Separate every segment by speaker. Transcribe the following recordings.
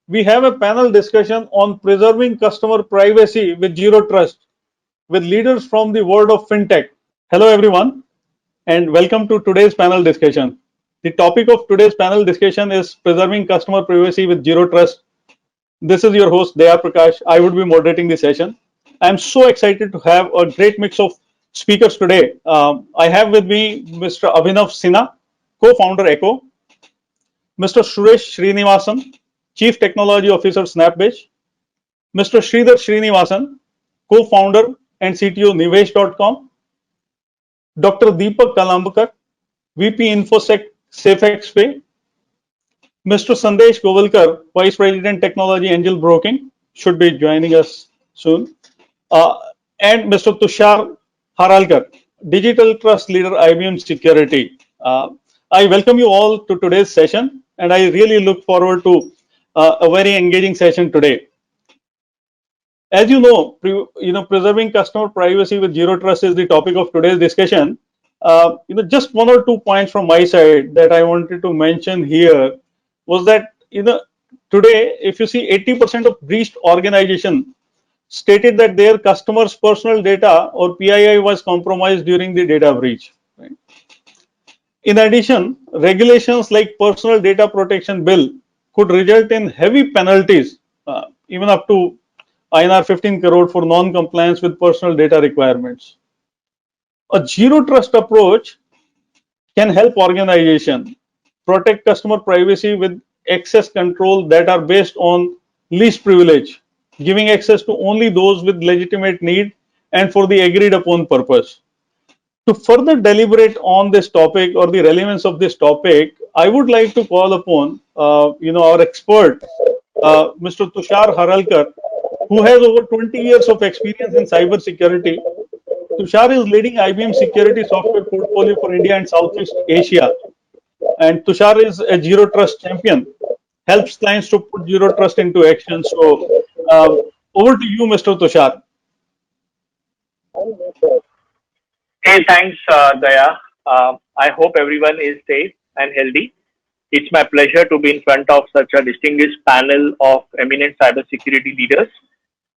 Speaker 1: we have a panel discussion on preserving customer privacy with zero trust with leaders from the world of fintech. Hello, everyone, and welcome to today's panel discussion. The topic of today's panel discussion is preserving customer privacy with zero trust. This is your host, Daya Prakash. I would be moderating the session. I'm so excited to have a great mix of speakers today. I have with me Mr. Abhinav Sinha, co-founder Echo, Mr. Suresh Srinivasan, Chief Technology Officer Snapbizz, Mr. Sridhar Srinivasan, co-founder and CTO Nivesh.com, Dr. Deepak Kalambakar, VP InfoSec SafeXpay, Mr. Sandesh Govalkar, Vice President Technology Angel Broking, should be joining us soon, uh, and Mr. Tushar Haralkar, Digital Trust Leader IBM Security. I welcome you all to today's session, and I really look forward to a very engaging session today. As you know, preserving customer privacy with zero trust is the topic of today's discussion. Just one or two points from my side that I wanted to mention here was that today, if you see 80% of breached organization stated that their customers' personal data or PII was compromised during the data breach. Right? In addition, regulations like Personal Data Protection Bill could result in heavy penalties, even up to INR 15 crore for non-compliance with personal data requirements. A zero trust approach can help organization protect customer privacy with access control that are based on least privilege, giving access to only those with legitimate need and for the agreed upon purpose. To further deliberate on this topic or the relevance of this topic, I would like to call upon our expert, Mr. Tushar Haralkar, who has over 20 years of experience in cyber security. Tushar is leading IBM security software portfolio for India and Southeast Asia. And Tushar is a zero trust champion, helps clients to put zero trust into action. So, over to you, Mr. Tushar.
Speaker 2: Hey, thanks, Daya. I hope everyone is safe and healthy. It's my pleasure to be in front of such a distinguished panel of eminent cybersecurity leaders.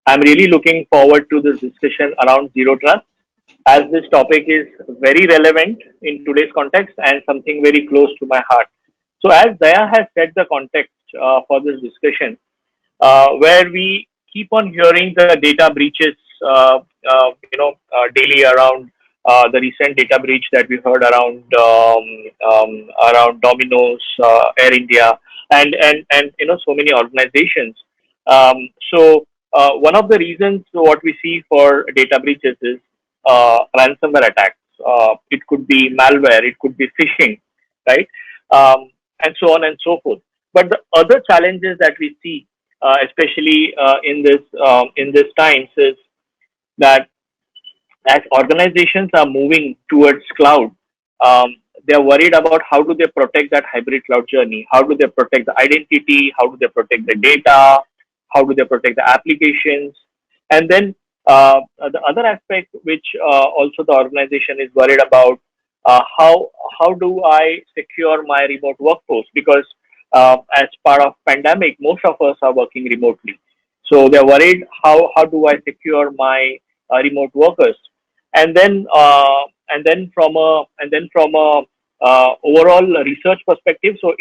Speaker 2: I'm really looking forward to this discussion around zero trust, as this topic is very relevant in today's context and something very close to my heart. So, as Daya has set the context for this discussion, where we keep on hearing the data breaches, daily around the recent data breach that we heard around Domino's, Air India, and so many organizations. One of the reasons what we see for data breaches is ransomware attacks. It could be malware, it could be phishing, right, and so on and so forth. But the other challenges that we see, especially in this times, is that as organizations are moving towards cloud, they're worried about how do they protect that hybrid cloud journey, how do they protect the identity, how do they protect the data, how do they protect the applications, and then the other aspect which also the organization is worried about, how do I secure my remote workforce, because as part of pandemic most of us are working remotely, so they're worried how do I secure my remote workers, and then from a overall research perspective. So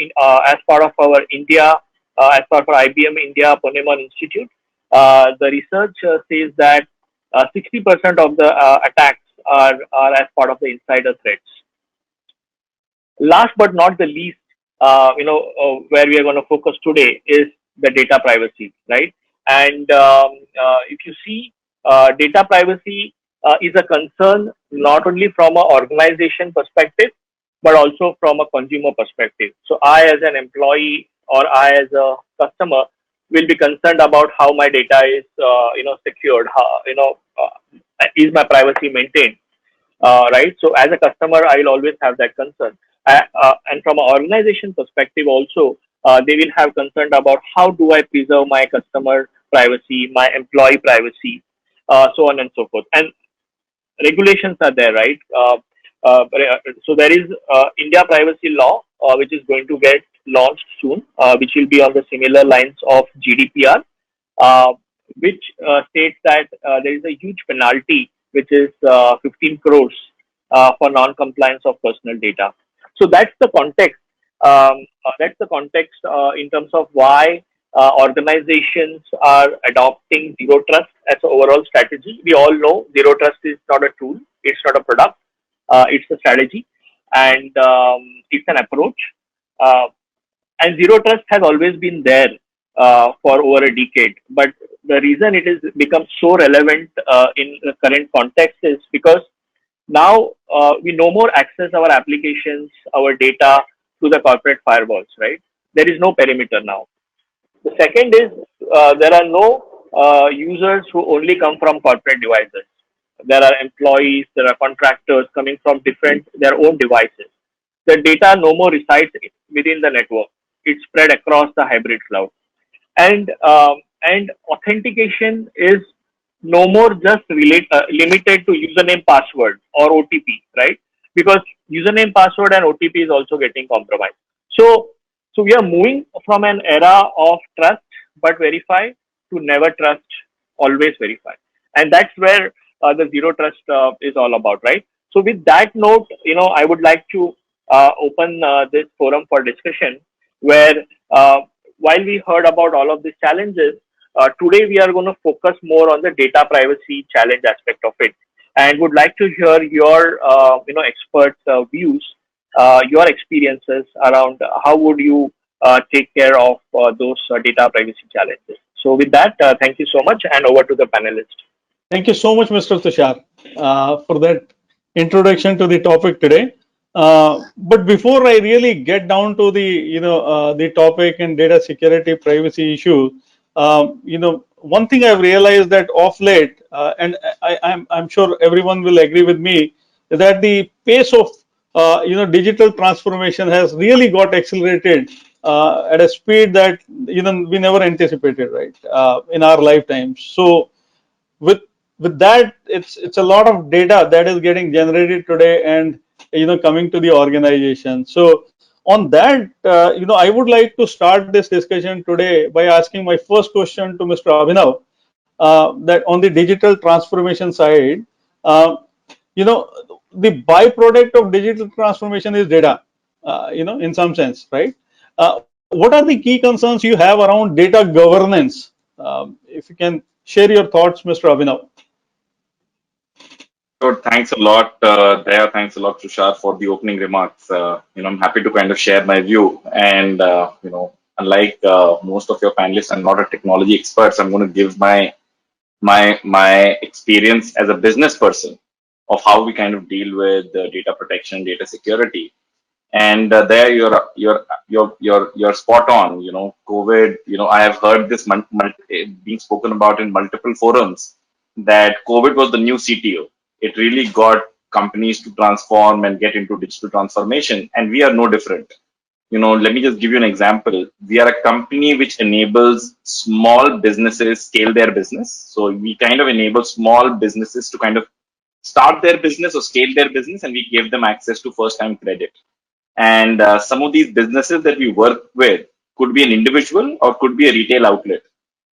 Speaker 2: as part of our India, as part of our IBM India Ponemon Institute, the research says that 60% of the attacks are as part of the insider threats. Last but not the least, where we are going to focus today is the data privacy, right? And if you see, data privacy is a concern not only from an organization perspective, but also from a consumer perspective. So I, as an employee, or I, as a customer, will be concerned about how my data is, secured. How, is my privacy maintained? Right. So as a customer, I will always have that concern. And from an organization perspective also, they will have concern about how do I preserve my customer privacy, my employee privacy, so on and so forth. And regulations are there, right? So there is India privacy law, which is going to get launched soon, which will be on the similar lines of GDPR, uh, which states that there is a huge penalty, which is 15 crores for non-compliance of personal data. So that's the context. That's the context in terms of why organizations are adopting zero trust as an overall strategy. We all know zero trust is not a tool; it's not a product. It's a strategy, and it's an approach. Uh, and zero trust has always been there for over a decade. But the reason it has become so relevant in the current context is because now we no more access our applications, our data to the corporate firewalls, right? There is no perimeter now. The second is there are no users who only come from corporate devices. There are employees, there are contractors coming from different their own devices. The data no more resides within the network. It's spread across the hybrid cloud, and authentication is no more just limited to username, password, or OTP, right? Because username, password, and OTP is also getting compromised. So, so we are moving from an era of trust but verify to never trust, always verify, and that's where the zero trust is all about, right? So, with that note, I would like to open this forum for discussion, where uh, while we heard about all of these challenges, today we are going to focus more on the data privacy challenge aspect of it, and would like to hear your expert views, your experiences around how would you take care of those data privacy challenges. So with that, thank you so much, and over to the panelists.
Speaker 1: Thank you so much, Mr. Tushar, for that introduction to the topic today. But before I really get down to the topic and data security privacy issue, one thing I've realized that of late, and I'm sure everyone will agree with me, that the pace of digital transformation has really got accelerated at a speed that we never anticipated, right, in our lifetimes. So with that, it's a lot of data that is getting generated today and coming to the organization. So on that, I would like to start this discussion today by asking my first question to Mr. Abhinav, that on the digital transformation side, uh, you know the byproduct of digital transformation is data, in some sense, right? What are the key concerns you have around data governance? If you can share your thoughts, Mr. Abhinav.
Speaker 3: So thanks a lot, Daya. Thanks a lot, Tushar, for the opening remarks. I'm happy to kind of share my view. And unlike most of your panelists, I'm not a technology expert. So I'm going to give my experience as a business person of how we kind of deal with data protection, data security. And there, you're spot on. COVID. I have heard this being spoken about in multiple forums that COVID was the new CTO. It really got companies to transform and get into digital transformation, and we are no different. Let me just give you an example. We are a company which enables small businesses scale their business. So we kind of enable small businesses to kind of start their business or scale their business, and we give them access to first time credit. And some of these businesses that we work with could be an individual or could be a retail outlet.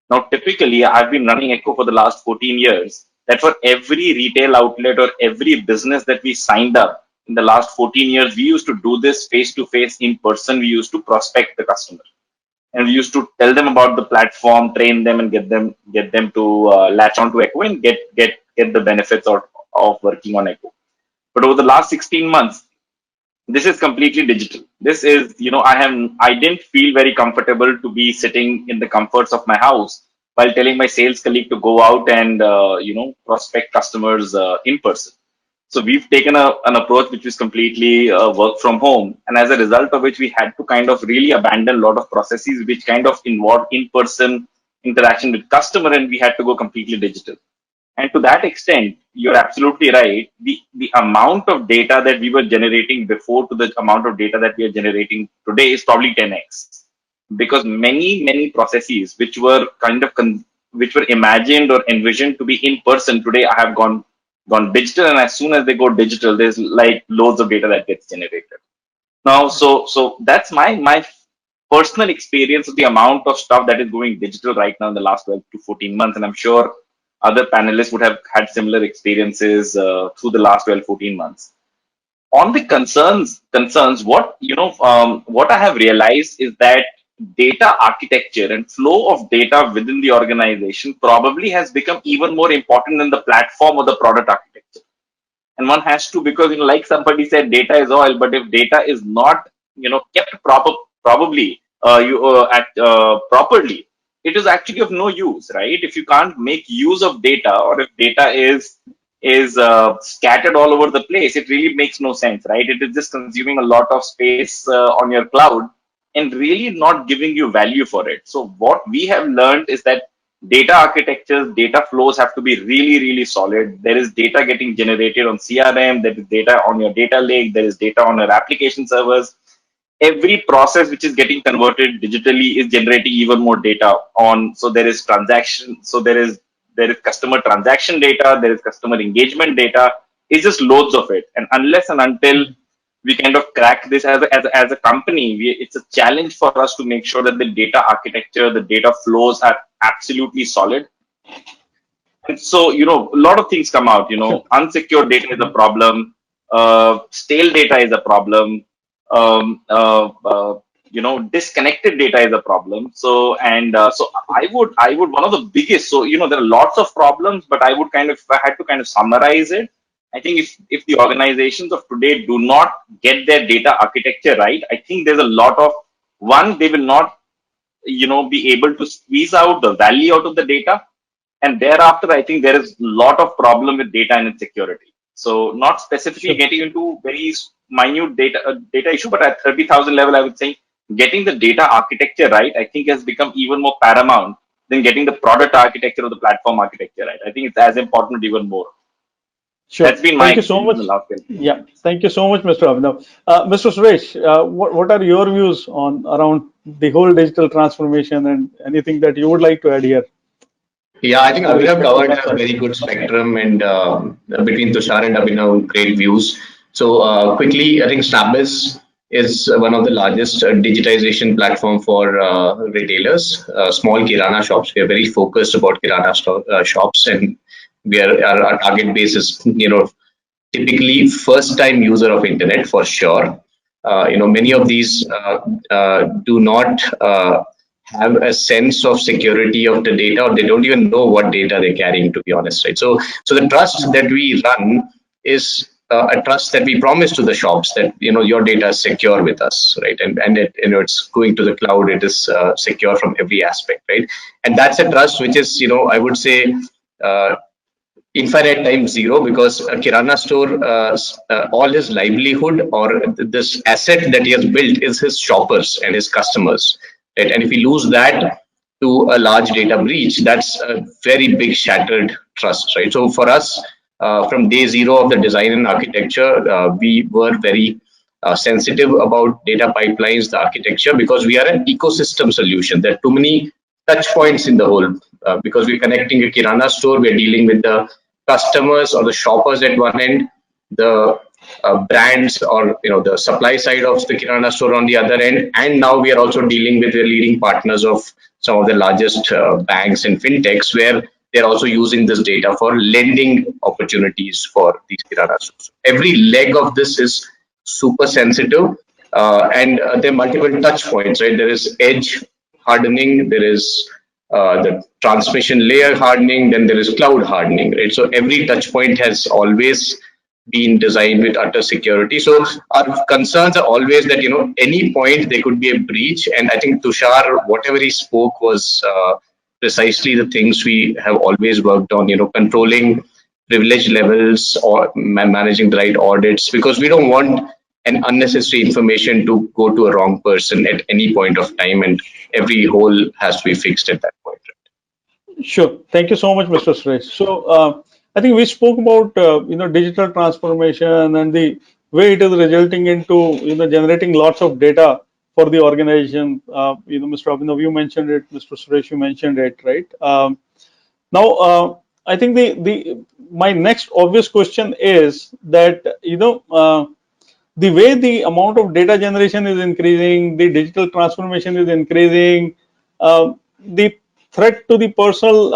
Speaker 3: Now, typically, I've been running Echo for the last 14 years. That for every retail outlet or every business that we signed up in the last 14 years, we used to do this face to face in person. We used to prospect the customer, and we used to tell them about the platform, train them, and get them to latch on to Echo and get the benefits of working on Echo. But over the last 16 months, this is completely digital. This is, I didn't feel very comfortable to be sitting in the comforts of my house while telling my sales colleague to go out and prospect customers in person. So we've taken an approach which is completely work from home, and as a result of which we had to kind of really abandon a lot of processes which kind of involved in person interaction with customer, and we had to go completely digital. And to that extent, you're absolutely right. The amount of data that we were generating before to the amount of data that we are generating today is probably 10x. Because many processes which were which were imagined or envisioned to be in person today have gone digital, and as soon as they go digital, there's like loads of data that gets generated. Now, so that's my personal experience of the amount of stuff that is going digital right now in the last 12 to 14 months. And I'm sure other panelists would have had similar experiences through the last 12, 14 months. On the concerns, what I have realized is that data architecture and flow of data within the organization probably has become even more important than the platform or the product architecture. And one has to, because like somebody said, data is oil, but if data is not kept probably you at properly, it is actually of no use, right? If you can't make use of data, or if data is scattered all over the place, it really makes no sense, right? It is just consuming a lot of space on your cloud and really not giving you value for it. So what we have learned is that data architectures, data flows have to be really, really solid. There is data getting generated on CRM, there is data on your data lake, there is data on your application servers. Every process which is getting converted digitally is generating even more data on. So there is transaction, so there is customer transaction data, there is customer engagement data. It's just loads of it. And unless and until we kind of crack this as a company, it's a challenge for us to make sure that the data architecture, the data flows are absolutely solid. And so, a lot of things come out,
Speaker 1: Sure.
Speaker 3: unsecured data is a problem, stale data is a problem, disconnected data is a problem. So, so one of the biggest, so, there are lots of problems, but if I had to kind of summarize it, I think if the organizations of today do not get their data architecture right, I think there's a lot of, one, they will not, be able to squeeze out the value out of the data. And thereafter, I think there is a lot of problem with data and its security. So not specifically
Speaker 1: Sure.
Speaker 3: getting into very minute data issue, but at 30,000 level, I would say getting the data architecture right, I think has become even more paramount than getting the product architecture or the platform architecture right. I think it's as important, even more.
Speaker 1: Sure.
Speaker 3: That's been my
Speaker 1: Thank you so
Speaker 3: experience in
Speaker 1: much.
Speaker 3: the last 10 years.
Speaker 1: Yeah. Thank you so much, Mr. Abhinav. Mr. Suresh, what are your views on around the whole digital transformation and anything that you would like to add here
Speaker 4: Yeah, I think
Speaker 1: with
Speaker 4: Abhinav
Speaker 1: respect to
Speaker 4: covered a
Speaker 1: concerns?
Speaker 4: very good spectrum, and between Tushar and Abhinav, great views. So quickly, I think Snapbizz is one of the largest digitization platform for retailers, small kirana shops. We are very focused about kirana shops, and our target base is typically first time user of internet for sure. Many of these do not have a sense of security of the data, or they don't even know what data they're carrying, to be honest, right? So the trust that we run is a trust that we promise to the shops, that your data is secure with us, right? And it's going to the cloud, it is secure from every aspect, right? And that's a trust which is, I would say, uh, infinite times zero, because a kirana store, all his livelihood or this asset that he has built is his shoppers and his customers, right? And if we lose that to a large data breach, that's a very big shattered trust, right? So for us, from day zero of the design and architecture, we were very sensitive about data pipelines, the architecture, because we are an ecosystem solution. There are too many touch points in the whole, because we're connecting a kirana store, we're dealing with the customers or the shoppers at one end, the brands, or the supply side of the kirana store on the other end, and now we are also dealing with the leading partners of some of the largest banks and fintechs, where they're also using this data for lending opportunities for these kirana stores. Every leg of this is super sensitive, and there are multiple touch points, right? There is edge hardening, there is the transmission layer hardening, then there is cloud hardening, right? So every touch point has always been designed with utter security. So our concerns are always that, any point there could be a breach. And I think Tushar, whatever he spoke was precisely the things we have always worked on, controlling privilege levels or managing the right audits, because we don't want an unnecessary information to go to a wrong person at any point of time, and every hole has to be fixed at that point.
Speaker 1: Sure. Thank you so much, Mr. Suresh. So, I think we spoke about digital transformation and the way it is resulting into generating lots of data for the organization. Mr. Abhinav, you mentioned it. Mr. Suresh, you mentioned it, right? Now, I think the my next obvious question is that the way the amount of data generation is increasing, the digital transformation is increasing, the threat to the personal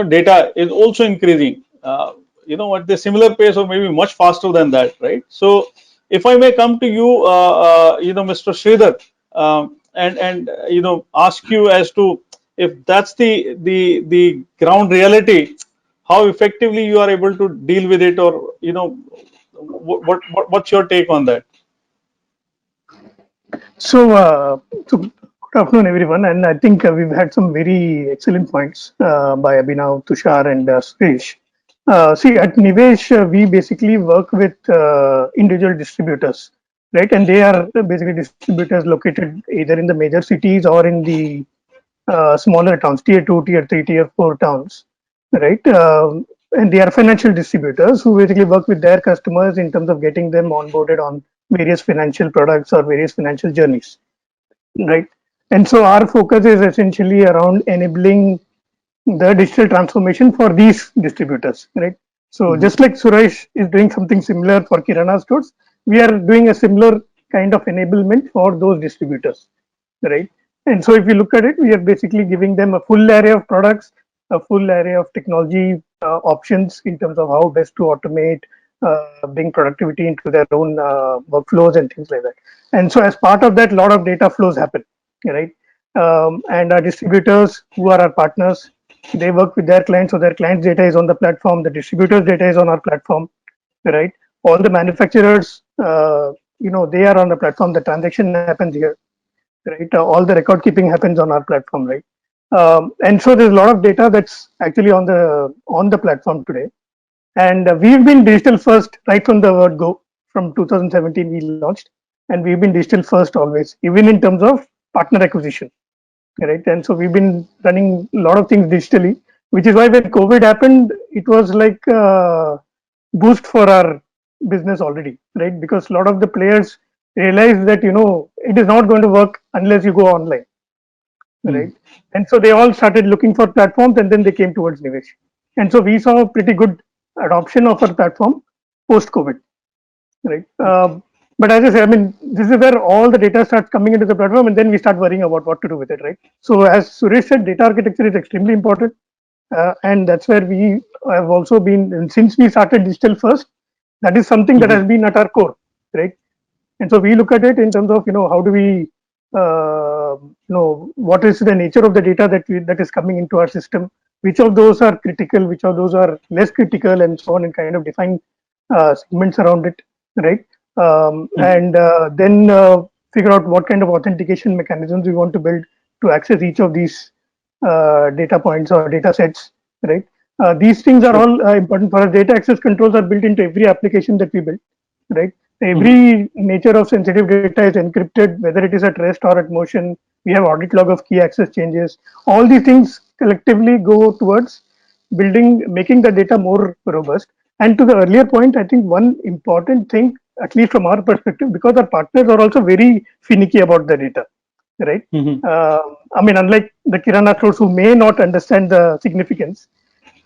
Speaker 1: data is also increasing. At the similar pace or maybe much faster than that, right? So, if I may come to you, Mr. Sridhar, and ask you as to if that's the ground reality, how effectively you are able to deal with it, or what's your take on that?
Speaker 5: So good afternoon, everyone. And I think we've had some very excellent points by Abhinav, Tushar, and Suresh. See, at Nivesh, we basically work with individual distributors, right? And they are basically distributors located either in the major cities or in the smaller towns, tier 2, tier 3, tier 4 towns, right? And they are financial distributors who basically work with their customers in terms of getting them onboarded on various financial products or various financial journeys, right? And so our focus is essentially around enabling the digital transformation for these distributors, right? So just like Suresh is doing something similar for Kirana stores, we are doing a similar kind of enablement for those distributors, right? And so if you look at it, we are basically giving them a full array of products, a full array of technology options in terms of how best to automate, bring productivity into their own workflows and things like that. And so as part of that, a lot of data flows happen, right? And our distributors who are our partners, they work with their clients, so their clients' data is on the platform, the distributors' data is on our platform, right? All the manufacturers, they are on the platform. The transaction happens here, right? All the record keeping happens on our platform, right? And so there's a lot of data that's actually on the platform today. And we've been digital first right from the word go. From 2017 we launched, and we've been digital first always, even in terms of partner acquisition, right? And so we've been running a lot of things digitally, which is why when COVID happened, it was like a boost for our business already, right? Because a lot of the players realized that it is not going to work unless you go online, right? And so they all started looking for platforms, and then they came towards Nivesh. And so we saw a pretty good adoption of our platform post COVID, right? But as I say, I mean, this is where all the data starts coming into the platform, and then we start worrying about what to do with it, right? So as Suresh said, data architecture is extremely important, and that's where we have also been. And since we started digital first, that is something that has been at our core, right? And so we look at it in terms of how do we what is the nature of the data that is coming into our system, which of those are critical, which of those are less critical, and so on, and kind of define segments around it, right? And then figure out what kind of authentication mechanisms we want to build to access each of these data points or data sets, right? These things are all important for us. Data access controls are built into every application that we build, right? Every nature of sensitive data is encrypted, whether it is at rest or at motion. We have audit log of key access changes. All these things collectively go towards making the data more robust. And to the earlier point, I think one important thing, at least from our perspective, because our partners are also very finicky about the data, right? I mean, unlike the Kirana stores who may not understand the significance,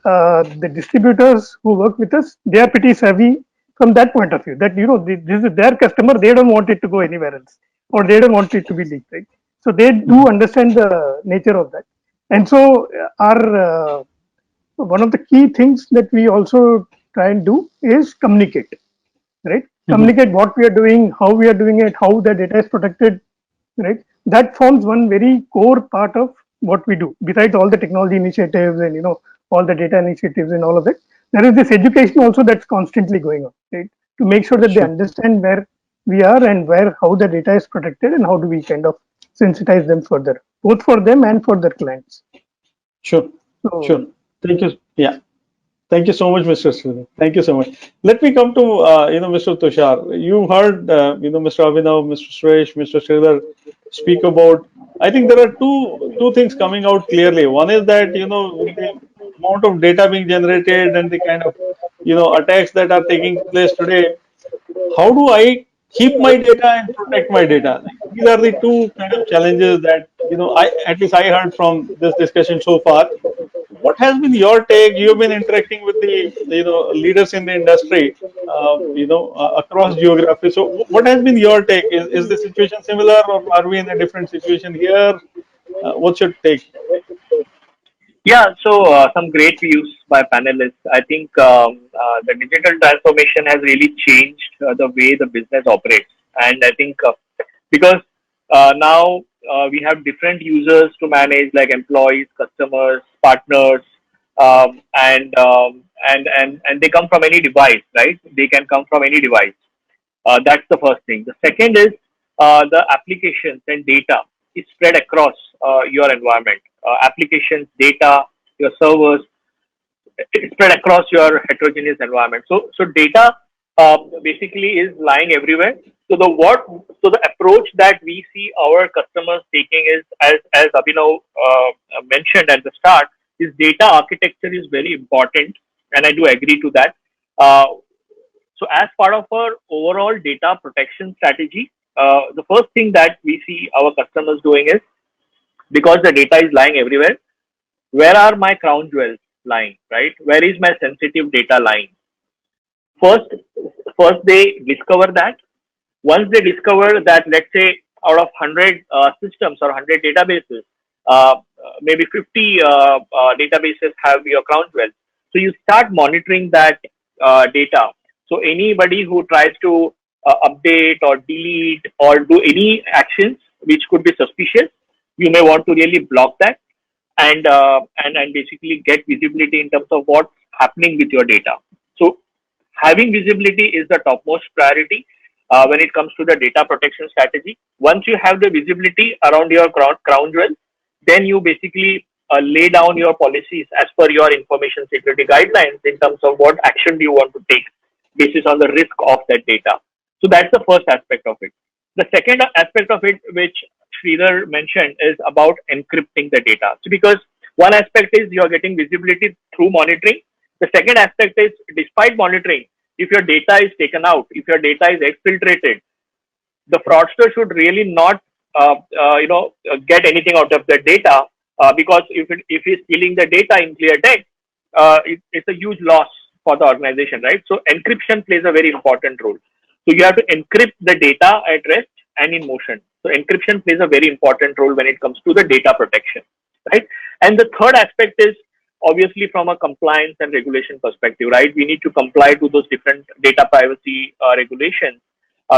Speaker 5: the distributors who work with us, they are pretty savvy from that point of view. That this is their customer, they don't want it to go anywhere else, or they don't want it to be leaked, right? So they do understand the nature of that, and so our one of the key things that we also try and do is communicate, right? Communicate what we are doing, how we are doing it, how the data is protected, right? That forms one very core part of what we do. Besides all the technology initiatives and all the data initiatives and all of it, there is this education also that's constantly going on, right? To make sure that they understand where we are and how the data is protected, and how do we kind of sensitize them further, both for them and for their clients.
Speaker 1: Sure.
Speaker 5: So,
Speaker 1: Sure. Thank you. Yeah. Thank you so much, Mr. Sridhar. Thank you so much. Let me come to Mr. Tushar. You heard Mr. Abhinav, Mr. Suresh, Mr. Sridhar speak about. I think there are two things coming out clearly. One is that with the amount of data being generated and the kind of attacks that are taking place today, how do I keep my data and protect my data? Like, these are the two kind of challenges that I at least I heard from this discussion so far. what has been your take? You've been interacting with the leaders in the industry, across geography. So, what has been your take? Is the situation similar, or are we in a different situation here? What's your take?
Speaker 2: Yeah, so some great views by panelists. I think the digital transformation has really changed the way the business operates. And I think because now we have different users to manage, like employees, customers, partners, and they come from any device, right? They can come from any device. That's the first thing. The second is the applications and data is spread across your environment. Applications, data, your servers, it's spread across your heterogeneous environment. So data basically is lying everywhere. So the approach that we see our customers taking is, as Abhinav mentioned at the start, is data architecture is very important, and I do agree to that. Uh, so as part of our overall data protection strategy, the first thing that we see our customers doing is, because the data is lying everywhere, where are my crown jewels lying, right? Where is my sensitive data lying? First, first they discover that. Once they discover that, let's say out of 100 systems or 100 databases, maybe 50 databases have your crown jewels. So you start monitoring that data. So anybody who tries to update or delete or do any actions which could be suspicious, you may want to really block that, and basically get visibility in terms of what's happening with your data. So having visibility is the topmost priority when it comes to the data protection strategy. Once you have the visibility around your crown jewel, then you basically lay down your policies as per your information security guidelines in terms of what action do you want to take basis on the risk of that data. So that's the first aspect of it. The second aspect of it, which Sridhar mentioned, is about encrypting the data. So because one aspect is you are getting visibility through monitoring. The second aspect is, despite monitoring, if your data is taken out, if your data is exfiltrated, the fraudster should really not get anything out of the data, because if he's stealing the data in clear text, it's a huge loss for the organization, right? So encryption plays a very important role. So you have to encrypt the data at rest and in motion. So encryption plays a very important role when it comes to the data protection, right? And the third aspect is obviously from a compliance and regulation perspective, right? We need to comply to those different data privacy regulations,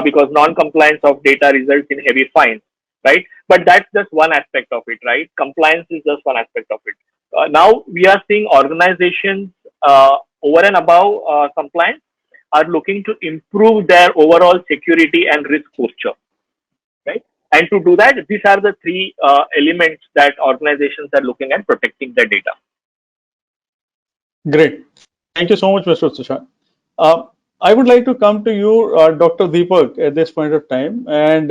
Speaker 2: because non-compliance of data results in heavy fines, right? But that's just one aspect of it, right? Compliance is just one aspect of it. Now we are seeing organizations over and above compliance are looking to improve their overall security and risk posture, right? And to do that, these are the three elements that organizations are looking at protecting their data.
Speaker 1: Great. Thank you so much, Mr. Sushant. I would like to come to you, Dr. Deepak, at this point of time. And,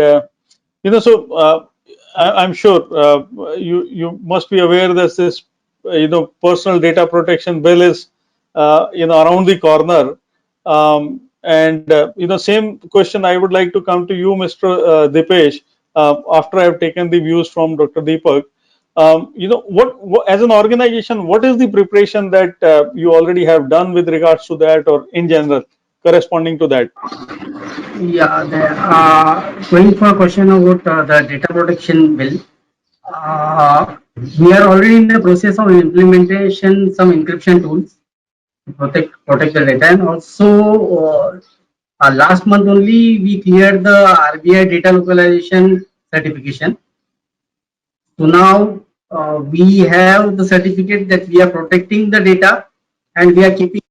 Speaker 1: I'm sure you must be aware that this, personal data protection bill is, around the corner. Same question I would like to come to you, Mr. Dipesh, after I have taken the views from Dr. Deepak. What as an organization, what is the preparation that you already have done with regards to that, or in general corresponding to that?
Speaker 6: Yeah, going for a question about the data protection bill. Uh, we are already in the process of implementation some encryption tools to protect the data, and also last month only we cleared the RBI data localization certification. So now we have the certificate that we are protecting the data, and we are keeping.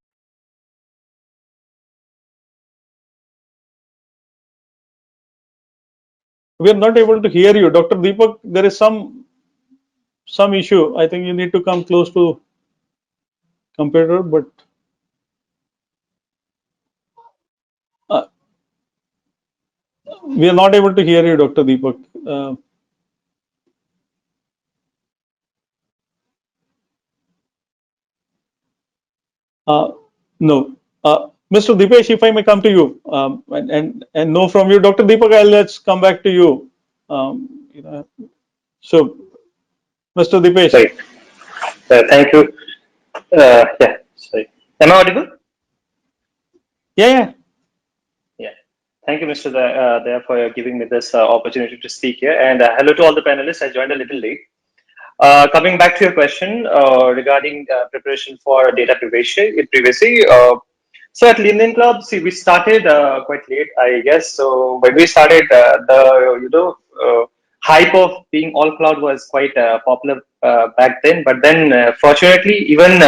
Speaker 1: We are not able to hear you, Dr. Deepak. There is some issue. I think you need to come close to computer, but uh, we are not able to hear you, Dr. Deepak. No. Mr. Dipesh, if I may come to you, and know from you, Dr. Deepak, let's come back to you. So, Mr. Dipesh.
Speaker 2: Right. Thank you.
Speaker 7: Yeah, sorry. Am I audible?
Speaker 1: Yeah, yeah.
Speaker 7: Yeah. Thank you, Mr. Daya, for giving me this opportunity to speak here. And hello to all the panelists. I joined a little late. Coming back to your question regarding preparation for data privacy. So at LinkedIn Club, see, we started quite late, I guess. So when we started, the hype of being all cloud was quite popular back then. But then, fortunately, even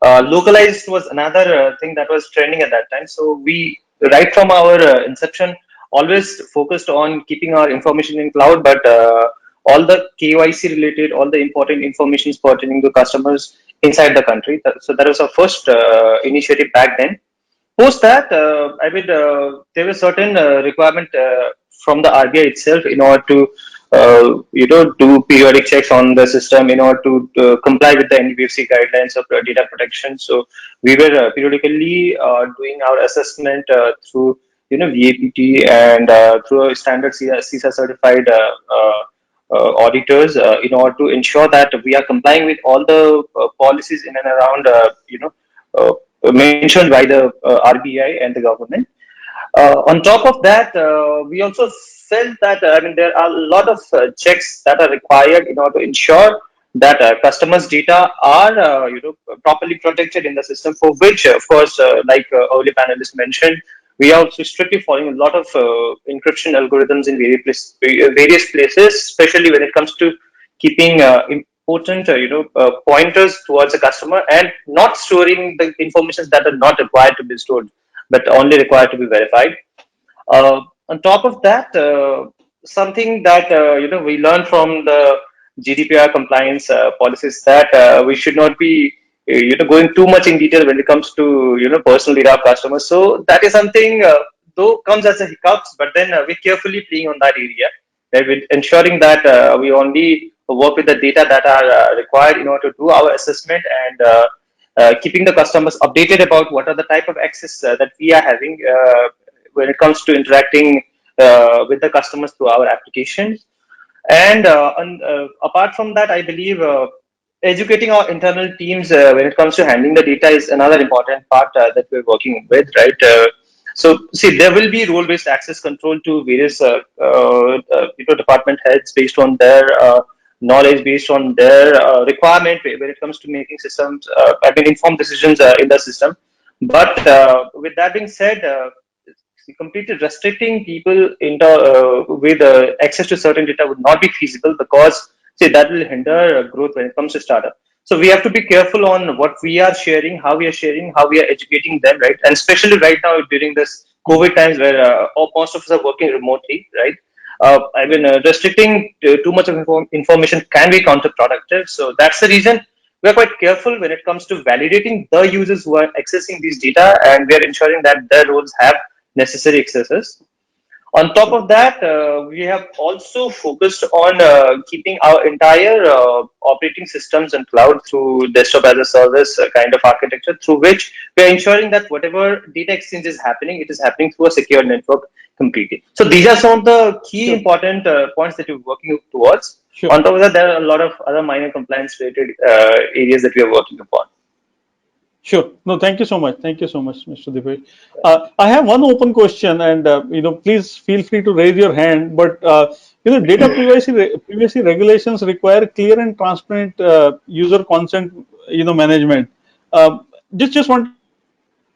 Speaker 7: localized was another thing that was trending at that time. So we, right from our inception, always focused on keeping our information in cloud, but all the KYC related, all the important information pertaining to customers inside the country. So that was our first initiative back then. Post that, there was certain requirement from the RBI itself in order to, do periodic checks on the system in order to comply with the NBFC guidelines of data protection. So we were periodically doing our assessment through, VAPT and through a standard CISA certified auditors in order to ensure that we are complying with all the policies in and around, uh, mentioned by the RBI and the government. On top of that, we also felt that there are a lot of checks that are required in order to ensure that customers' data are properly protected in the system. For which, of course, like earlier panelists mentioned, we are also strictly following a lot of encryption algorithms in various places, especially when it comes to keeping important pointers towards the customer and not storing the information that are not required to be stored but only required to be verified. On top of that, something that we learned from the GDPR compliance policies that we should not be going too much in detail when it comes to personal data of customers. So that is something though comes as a hiccups, but then we're carefully playing on that area, right, with ensuring that we only work with the data that are required in order to do our assessment and keeping the customers updated about what are the type of access that we are having when it comes to interacting with the customers through our applications. And apart from that, I believe educating our internal teams when it comes to handling the data is another important part that we're working with, right? So, see, there will be role-based access control to various department heads based on their knowledge, based on their requirement when it comes to making systems, informed decisions in the system. But with that being said, completely restricting people into with access to certain data would not be feasible because see that will hinder growth when it comes to startup. So we have to be careful on what we are sharing, how we are educating them, right? And especially right now during this COVID times where most of us are working remotely, right? Restricting too much of information can be counterproductive. So that's the reason we are quite careful when it comes to validating the users who are accessing these data, and we are ensuring that their roles have necessary accesses. On top of that, we have also focused on keeping our entire operating systems in cloud through desktop as a service kind of architecture, through which we are ensuring that whatever data exchange is happening, it is happening through a secure network completely. So these are some of the key
Speaker 1: Sure.
Speaker 7: important points that we're working towards.
Speaker 1: Sure.
Speaker 7: On top of that, there are a lot of other minor compliance related areas that we are working upon.
Speaker 1: Sure. No, thank you so much. Thank you so much, Mr. Dipesh. I have one open question, and please feel free to raise your hand. But data privacy regulations require clear and transparent user consent, management. Just wanted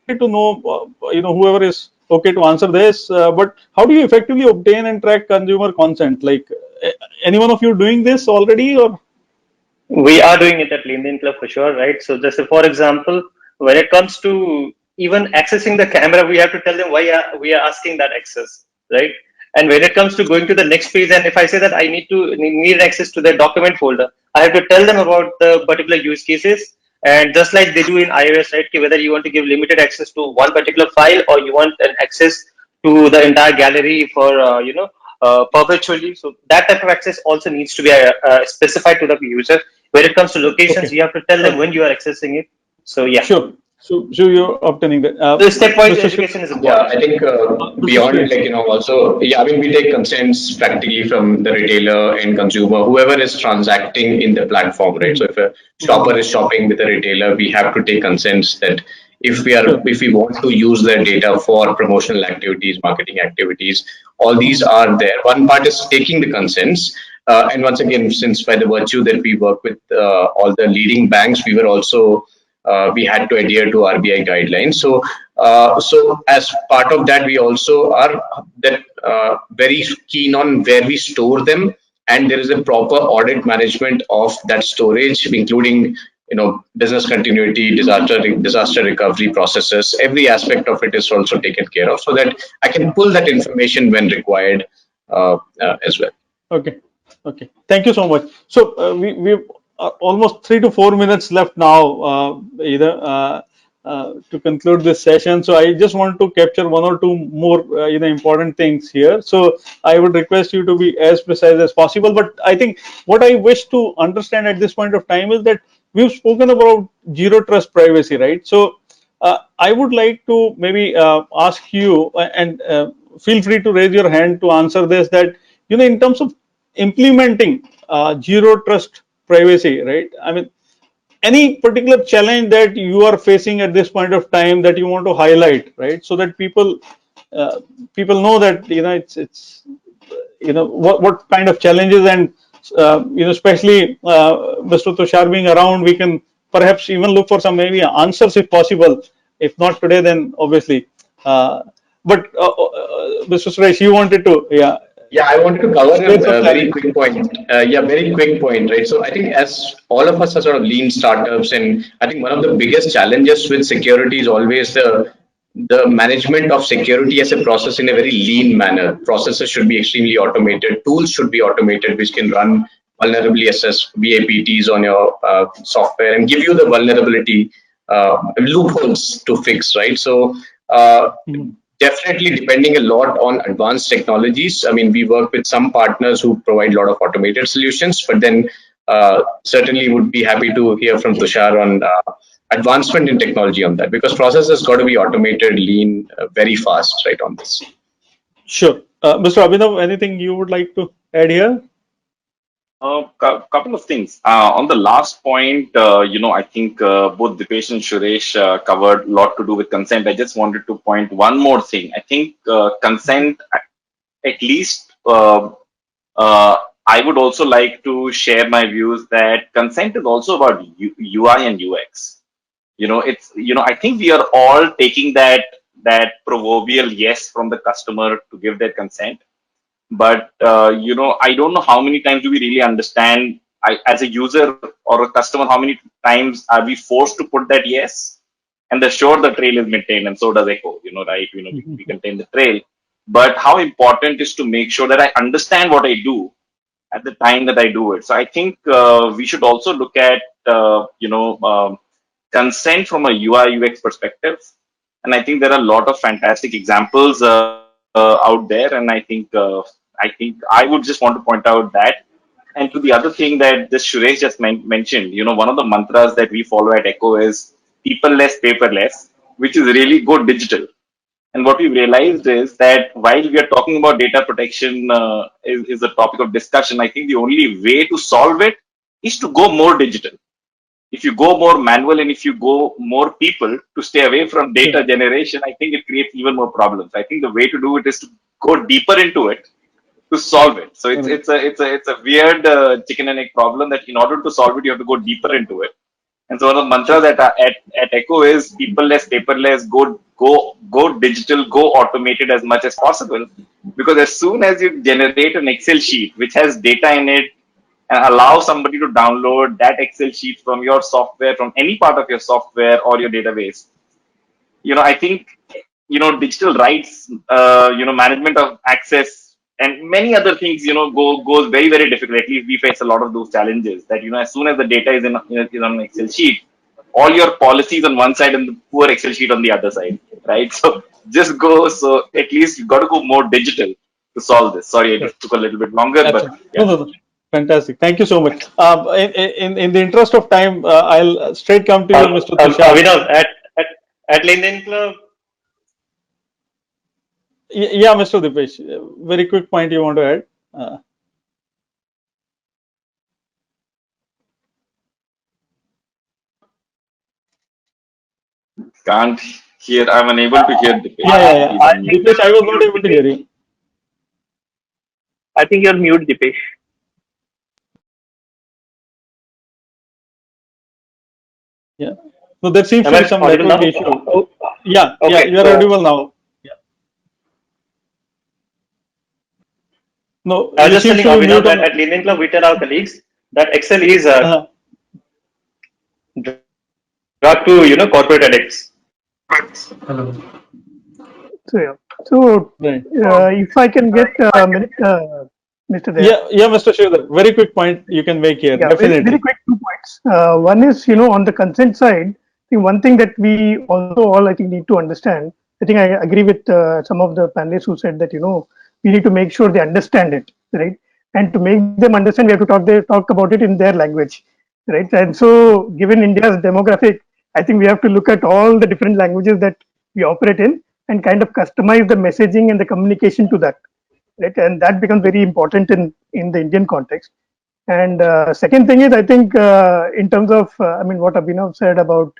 Speaker 1: to know, whoever is okay to answer this. But how do you effectively obtain and track consumer consent? Like, any one of you doing this already, or?
Speaker 7: We are doing it at LinkedIn Club for sure, right? So just for example, when it comes to even accessing the camera, we have to tell them why we are asking that access, right? And when it comes to going to the next page, and if I say that I need access to the document folder, I have to tell them about the particular use cases. And just like they do in iOS, right? Whether you want to give limited access to one particular file or you want an access to the entire gallery for perpetually. So that type of access also needs to be specified to the user. When it comes to locations,
Speaker 1: Okay.
Speaker 7: you have to tell them when you are accessing it. So yeah.
Speaker 1: Sure. So you're obtaining that.
Speaker 7: The stepwise
Speaker 1: Mr.
Speaker 7: education is
Speaker 4: Yeah,
Speaker 7: important.
Speaker 4: I think
Speaker 1: Mr.
Speaker 4: beyond
Speaker 1: Suresh.
Speaker 4: also, yeah, I mean, we take consents practically from the retailer and consumer, whoever is transacting in the platform, right? So if a shopper is shopping with a retailer, we have to take consents that
Speaker 1: Sure.
Speaker 4: if we want to use their data for promotional activities, marketing activities, all these are there. One part is taking the consents. And once again, since by the virtue that we work with all the leading banks, we were also we had to adhere to RBI guidelines. So as part of that, we also are very keen on where we store them, and there is a proper audit management of that storage, including business continuity, disaster recovery processes. Every aspect of it is also taken care of, so that I can pull that information when required as well.
Speaker 1: Okay. Okay. Thank you so much. So we've almost 3 to 4 minutes left now, either to conclude this session. So I just want to capture one or two more important things here. So I would request you to be as precise as possible. But I think what I wish to understand at this point of time is that we've spoken about zero trust privacy, right? So I would like to maybe ask you, and feel free to raise your hand to answer this, that in terms of implementing zero trust privacy, right? I mean, any particular challenge that you are facing at this point of time that you want to highlight, right? So that people know that what kind of challenges, and especially Mr. Tushar being around, we can perhaps even look for some maybe answers if possible. If not today, then obviously. But Mr. Suresh, you wanted to, yeah.
Speaker 4: Yeah, I wanted to cover
Speaker 1: Share some
Speaker 4: a very
Speaker 1: clarity.
Speaker 4: quick point. Yeah, very quick point, right? So I think as all of us are sort of lean startups, and I think one of the biggest challenges with security is always the management of security as a process in a very lean manner. Processes should be extremely automated. Tools should be automated, which can run vulnerability assess VAPTs on your software and give you the vulnerability loopholes to fix, right? So definitely depending a lot on advanced technologies. I mean, we work with some partners who provide a lot of automated solutions, but then certainly would be happy to hear from Tushar on advancement in technology on that, because processes got to be automated, lean, very fast, right, on this.
Speaker 1: Sure. Mr. Abhinav, anything you would like to add here?
Speaker 3: Couple of things. On the last point, I think both Dipesh and Suresh covered a lot to do with consent. I just wanted to point one more thing. I think consent, at least, I would also like to share my views that consent is also about UI and UX. I think we are all taking that proverbial yes from the customer to give their consent. But I don't know how many times do we really understand, as a user or a customer, how many times are we forced to put that yes? And sure, the trail is maintained, and so does Echo, right? We contain the trail. But how important is to make sure that I understand what I do at the time that I do it. So I think we should also look at consent from a UI UX perspective, and I think there are a lot of fantastic examples out there, and I think I would just want to point out that. And to the other thing that this Suresh just mentioned, one of the mantras that we follow at Echo is people less, paperless, which is really good digital. And what we've realized is that while we are talking about data protection is a topic of discussion, I think the only way to solve it is to go more digital. If you go more manual and if you go more people to stay away from data
Speaker 1: Sure.
Speaker 3: generation, I think it creates even more problems. I think the way to do it is to go deeper into it to solve it. So
Speaker 1: Correct.
Speaker 3: it's a weird chicken and egg problem that in order to solve it, you have to go deeper into it. And so one of the mantras at Echo is people less, paperless, go digital, go automated as much as possible. Because as soon as you generate an Excel sheet which has data in it and allow somebody to download that Excel sheet from your software, from any part of your software or your database, I think, digital rights, management of access and many other things, goes very, very difficult. At least we face a lot of those challenges that, as soon as the data is is on an Excel sheet, all your policies on one side and the poor Excel sheet on the other side, right? So at least you've got to go more digital to solve this. Sorry,
Speaker 1: Sure.
Speaker 3: it took a little bit longer, but
Speaker 1: Absolutely.
Speaker 3: yeah.
Speaker 1: No. Fantastic. Thank you so much. In the interest of time, I'll straight come to you, Mr. Tushar.
Speaker 7: Abhinav, At LinkedIn Club,
Speaker 1: Yeah, Mr. Dipesh, very quick point you want to add.
Speaker 3: Can't hear. I'm unable to hear Dipesh.
Speaker 1: Yeah,
Speaker 3: Can
Speaker 1: yeah,
Speaker 3: you
Speaker 1: yeah.
Speaker 3: please
Speaker 2: I
Speaker 3: unmute?
Speaker 2: think
Speaker 1: Dipesh, I
Speaker 2: you're
Speaker 1: was not
Speaker 2: mute,
Speaker 1: able to hear
Speaker 2: Dipesh.
Speaker 1: you.
Speaker 2: I think you're mute, Dipesh.
Speaker 1: Yeah. So there seems
Speaker 7: am
Speaker 1: to be
Speaker 7: I
Speaker 1: some
Speaker 7: audible
Speaker 1: network
Speaker 7: now?
Speaker 1: issue.
Speaker 2: Oh,
Speaker 1: Yeah, yeah,
Speaker 7: Okay,
Speaker 1: you are
Speaker 7: so
Speaker 1: audible now. Yeah. No,
Speaker 7: I was
Speaker 1: you
Speaker 7: just
Speaker 1: seems
Speaker 7: telling
Speaker 1: to be
Speaker 7: Abhinav
Speaker 1: mute
Speaker 7: that
Speaker 1: on.
Speaker 7: at LinkedIn Club, we tell our colleagues that Excel is a
Speaker 1: Uh,
Speaker 7: drug to corporate addicts.
Speaker 6: Hello.
Speaker 5: So yeah. So
Speaker 1: right.
Speaker 5: if I can get a minute, Mr. Daya.
Speaker 1: Yeah, Mr. Sridhar, very quick point you can make here.
Speaker 5: Yeah, very
Speaker 1: Definitely.
Speaker 5: quick 2 points. One is, on the consent side, I think one thing that we also all, I think, need to understand. I think I agree with some of the panelists who said that, we need to make sure they understand it, right? And to make them understand, we have to talk about it in their language, right? And so, given India's demographic, I think we have to look at all the different languages that we operate in and kind of customize the messaging and the communication to that, right? And that becomes very important in the Indian context. And second thing is, I think in terms of, what Abhinav said about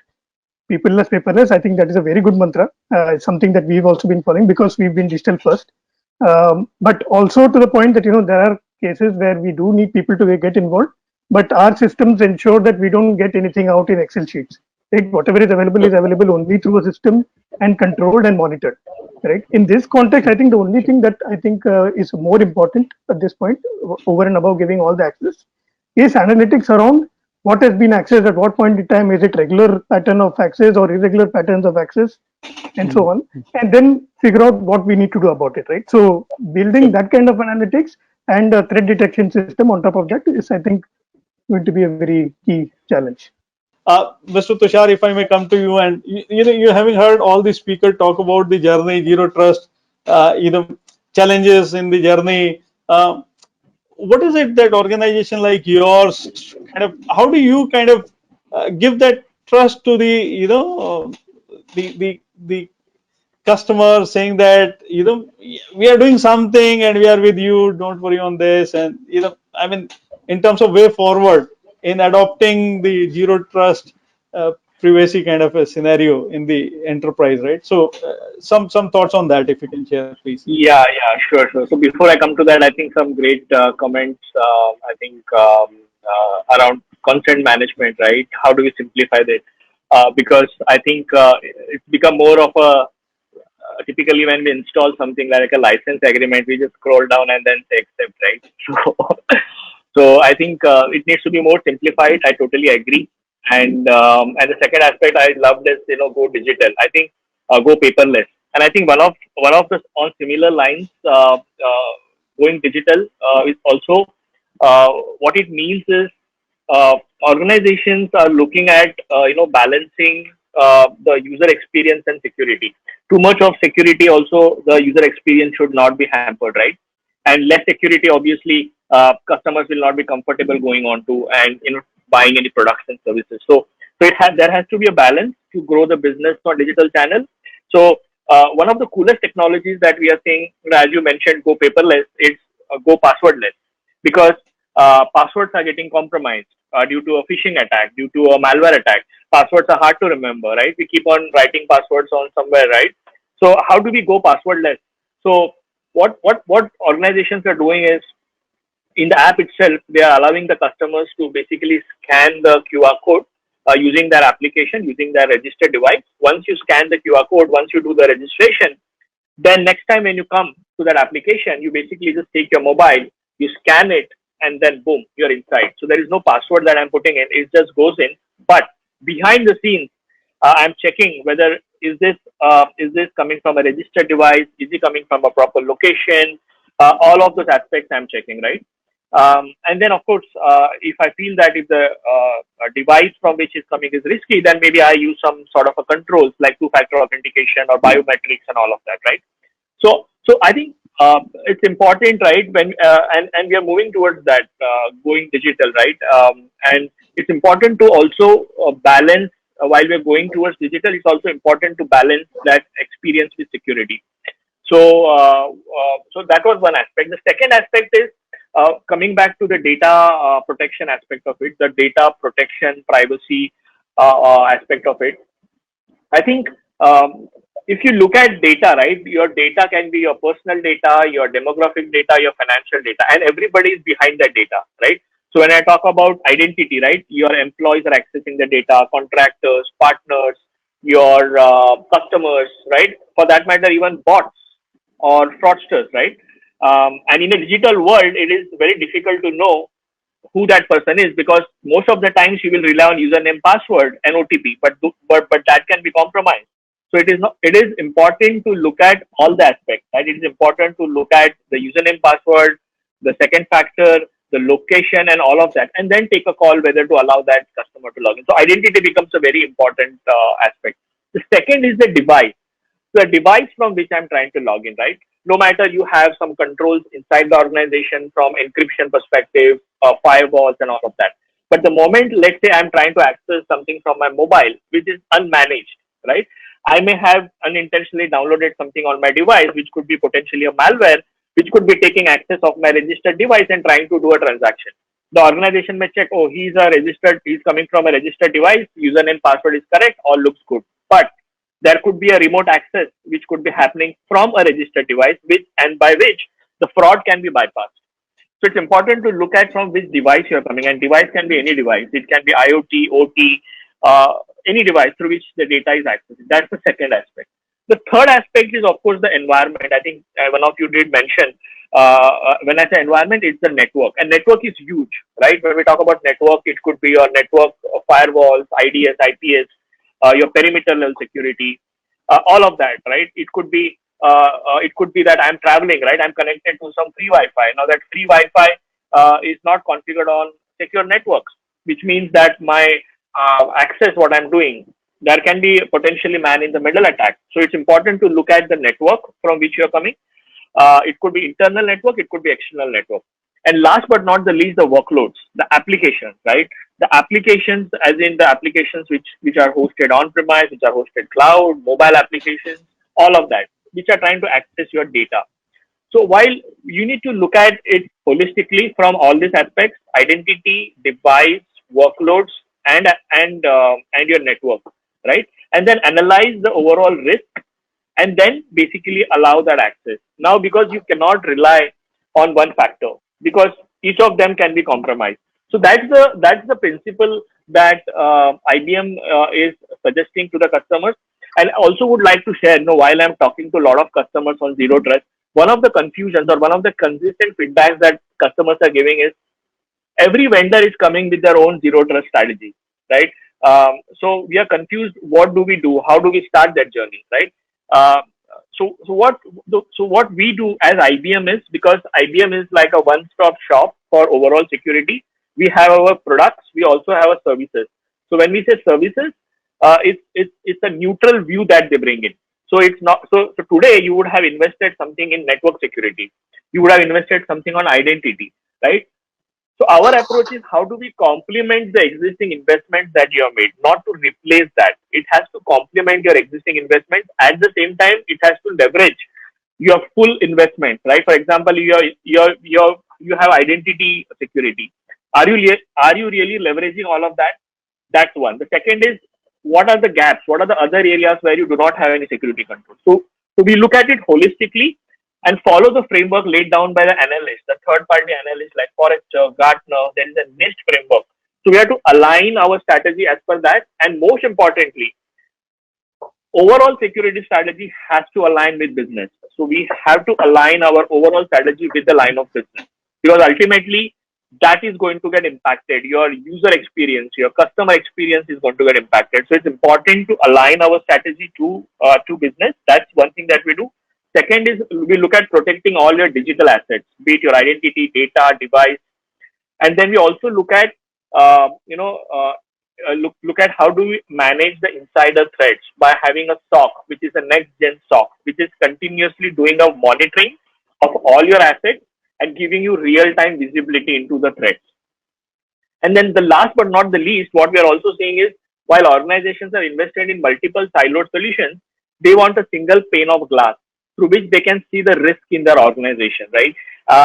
Speaker 5: paperless, paperless, I think that is a very good mantra. It's something that we've also been following because we've been digital first. But also to the point that, there are cases where we do need people to get involved, but our systems ensure that we don't get anything out in Excel sheets. Right? Whatever is available only through a system and controlled and monitored. Right. In this context, I think the only thing that I think is more important at this point, over and above giving all the access, is analytics around what has been accessed at what point in time. Is it regular pattern of access or irregular patterns of access, and so on, and then figure out what we need to do about it, right? So building that kind of analytics and a threat detection system on top of that is, I think, going to be a very key challenge.
Speaker 1: Mr. Tushar, if I may come to you, and you having heard all the speaker talk about the journey, zero trust, challenges in the journey. What is it that organization like yours kind of? How do you kind of give that trust to the the customer, saying that we are doing something and we are with you, don't worry on this, and in terms of way forward in adopting the zero trust privacy kind of a scenario in the enterprise, right? So some thoughts on that if you can share, please.
Speaker 2: Yeah, sure, sure. So before I come to that, I think some great comments. I think around content management, right? How do we simplify that? Because I think it's become more of a typically when we install something like a license agreement, we just scroll down and then say accept, right? So I think it needs to be more simplified. I totally agree. And the second aspect I loved is go digital. I think go paperless. And I think one of the on similar lines, going digital is also what it means is uh, organizations are looking at balancing the user experience and security. Too much of security also, the user experience should not be hampered, right? And less security, obviously, customers will not be comfortable going on to and buying any products and services. So there has to be a balance to grow the business on digital channel. So one of the coolest technologies that we are seeing, as you mentioned, go paperless, it's go passwordless, because passwords are getting compromised due to a phishing attack, due to a malware attack. Passwords are hard to remember, right? We keep on writing passwords on somewhere, right? So how do we go passwordless? So what organizations are doing is, in the app itself, they are allowing the customers to basically scan the QR code using their application, using their registered device. Once you scan the QR code, once you do the registration, then next time when you come to that application, you basically just take your mobile, you scan it, and then boom, you're inside. So there is no password that I'm putting in. It just goes in. But behind the scenes, I'm checking whether is this coming from a registered device? Is it coming from a proper location? All of those aspects I'm checking, right? And then, of course, if I feel that if the device from which is coming is risky, then maybe I use some sort of a controls like two-factor authentication or biometrics and all of that, right? So I think it's important, right? When and we are moving towards that, going digital, right? And it's important to also balance while we're going towards digital, it's also important to balance that experience with security. So that was one aspect. The second aspect is coming back to the data protection aspect of it, the data protection, privacy aspect of it. I think if you look at data, right, your data can be your personal data, your demographic data, your financial data, and everybody is behind that data, right? So when I talk about identity, right, your employees are accessing the data, contractors, partners, your customers, right? For that matter, even bots or fraudsters, right? And in a digital world, it is very difficult to know who that person is because most of the times you will rely on username, password, and OTP, but that can be compromised. So it is important to look at all the aspects. Right? It is important to look at the username, password, the second factor, the location, and all of that, and then take a call whether to allow that customer to log in. So identity becomes a very important aspect. The second is the device, the device from which I'm trying to log in, right? No matter you have some controls inside the organization from encryption perspective, firewalls and all of that. But the moment, let's say I'm trying to access something from my mobile, which is unmanaged, right? I may have unintentionally downloaded something on my device, which could be potentially a malware, which could be taking access of my registered device and trying to do a transaction. The organization may check, oh, he's coming from a registered device, username, password is correct, all looks good. But there could be a remote access which could be happening from a registered device, by which the fraud can be bypassed. So it's important to look at from which device you're coming, and device can be any device. It can be IoT, OT, any device through which the data is accessed. That's the second aspect. The third aspect is, of course, the environment. I think one of you did mention, when I say environment, it's the network. And network is huge, right? When we talk about network, it could be your network firewalls, IDS, IPS, your perimeter level security, all of that, right? It could be that I'm traveling, right? I'm connected to some free Wi-Fi. Now that free Wi-Fi is not configured on secure networks, which means that my access, what I'm doing, there can be potentially man-in-the-middle attack. So it's important to look at the network from which you're coming. It could be internal network, it could be external network. And last but not the least, the workloads, the applications, right? The applications, as in the applications which are hosted on-premise, which are hosted cloud, mobile applications, all of that, which are trying to access your data. So while you need to look at it holistically from all these aspects, identity, device, workloads, and your network, right? And then analyze the overall risk and then basically allow that access. Now, because you cannot rely on one factor, because each of them can be compromised. So that's the principle that IBM is suggesting to the customers. And also would like to share, while I'm talking to a lot of customers on zero trust, one of the confusions or one of the consistent feedbacks that customers are giving is every vendor is coming with their own zero trust strategy, right? So we are confused. What do we do? How do we start that journey, right? Uh, so what we do as IBM is, because IBM is like a one-stop shop for overall security. We have our products. We also have our services. So when we say services, it's a neutral view that they bring in. So it's not so today you would have invested something in network security. You would have invested something on identity, right? So our approach is how do we complement the existing investments that you have made, not to replace that. It has to complement your existing investments. At the same time, it has to leverage your full investment, right? For example, you have identity security. Are you really leveraging all of that? That's one. The second is, what are the gaps? What are the other areas where you do not have any security control? So we look at it holistically and follow the framework laid down by the analysts, the third-party analysts like Forrester, Gartner. There is a NIST framework. So we have to align our strategy as per that. And most importantly, overall security strategy has to align with business. So we have to align our overall strategy with the line of business, because ultimately that is going to get impacted. Your user experience, your customer experience is going to get impacted. So it's important to align our strategy to business. That's one thing that we do. Second is we look at protecting all your digital assets, be it your identity, data, device, and then we also look at look at how do we manage the insider threats by having a SOC, which is a next gen SOC, which is continuously doing a monitoring of all your assets and giving you real time visibility into the threats. And then the last but not the least, what we are also seeing is While organizations are invested in multiple siloed solutions, they want a single pane of glass through which they can see the risk in their organization, right?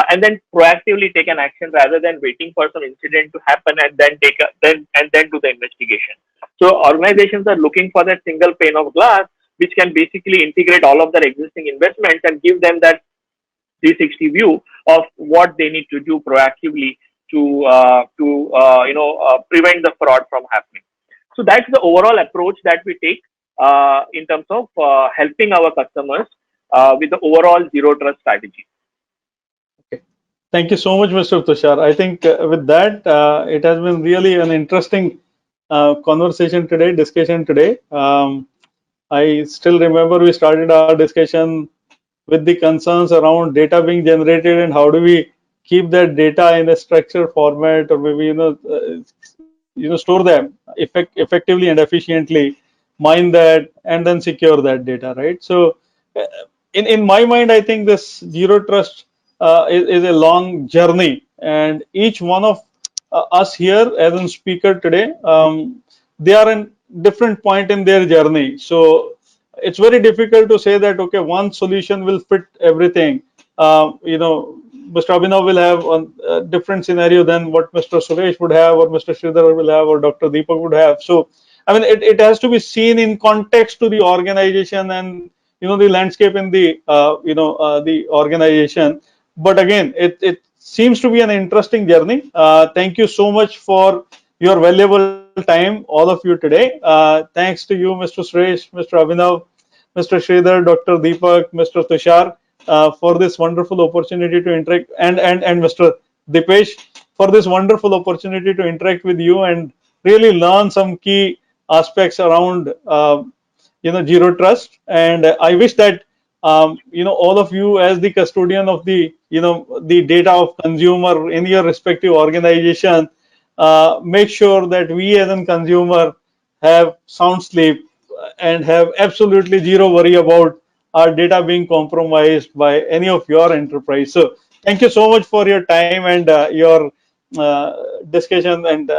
Speaker 2: And then proactively take an action rather than waiting for some incident to happen and then then do the investigation. So organizations are looking for that single pane of glass, which can basically integrate all of their existing investments and give them that 360 view of what they need to do proactively to prevent the fraud from happening. So that's the overall approach that we take in terms of helping our customers with the overall zero trust strategy.
Speaker 1: Thank you so much, Mr. Tushar. I think with that, it has been really an interesting conversation today, discussion today. I still remember we started our discussion with the concerns around data being generated and how do we keep that data in a structured format, or maybe store them effectively and efficiently, mine that, and then secure that data, right? So uh, in my mind, I think this zero trust is a long journey, and each one of us here as a speaker today, they are in different point in their journey. So it's very difficult to say that okay, one solution will fit everything. Mr. Abhinav will have a different scenario than what Mr. Suresh would have, or Mr. Sridhar will have, or Dr. Deepak would have. So I mean, it has to be seen in context to the organization and the landscape in the organization. But again, it seems to be an interesting journey. Thank you so much for your valuable time, all of you today. Thanks to you, Mr. Suresh, Mr. Abhinav, Mr. Sridhar, Dr. Deepak, Mr. Tushar, for this wonderful opportunity to interact, and Mr. Dipesh, for this wonderful opportunity to interact with you and really learn some key aspects around zero trust. And I wish that all of you, as the custodian of the data of consumer in your respective organization, make sure that we as a consumer have sound sleep and have absolutely zero worry about our data being compromised by any of your enterprise. So thank you so much for your time and your discussion and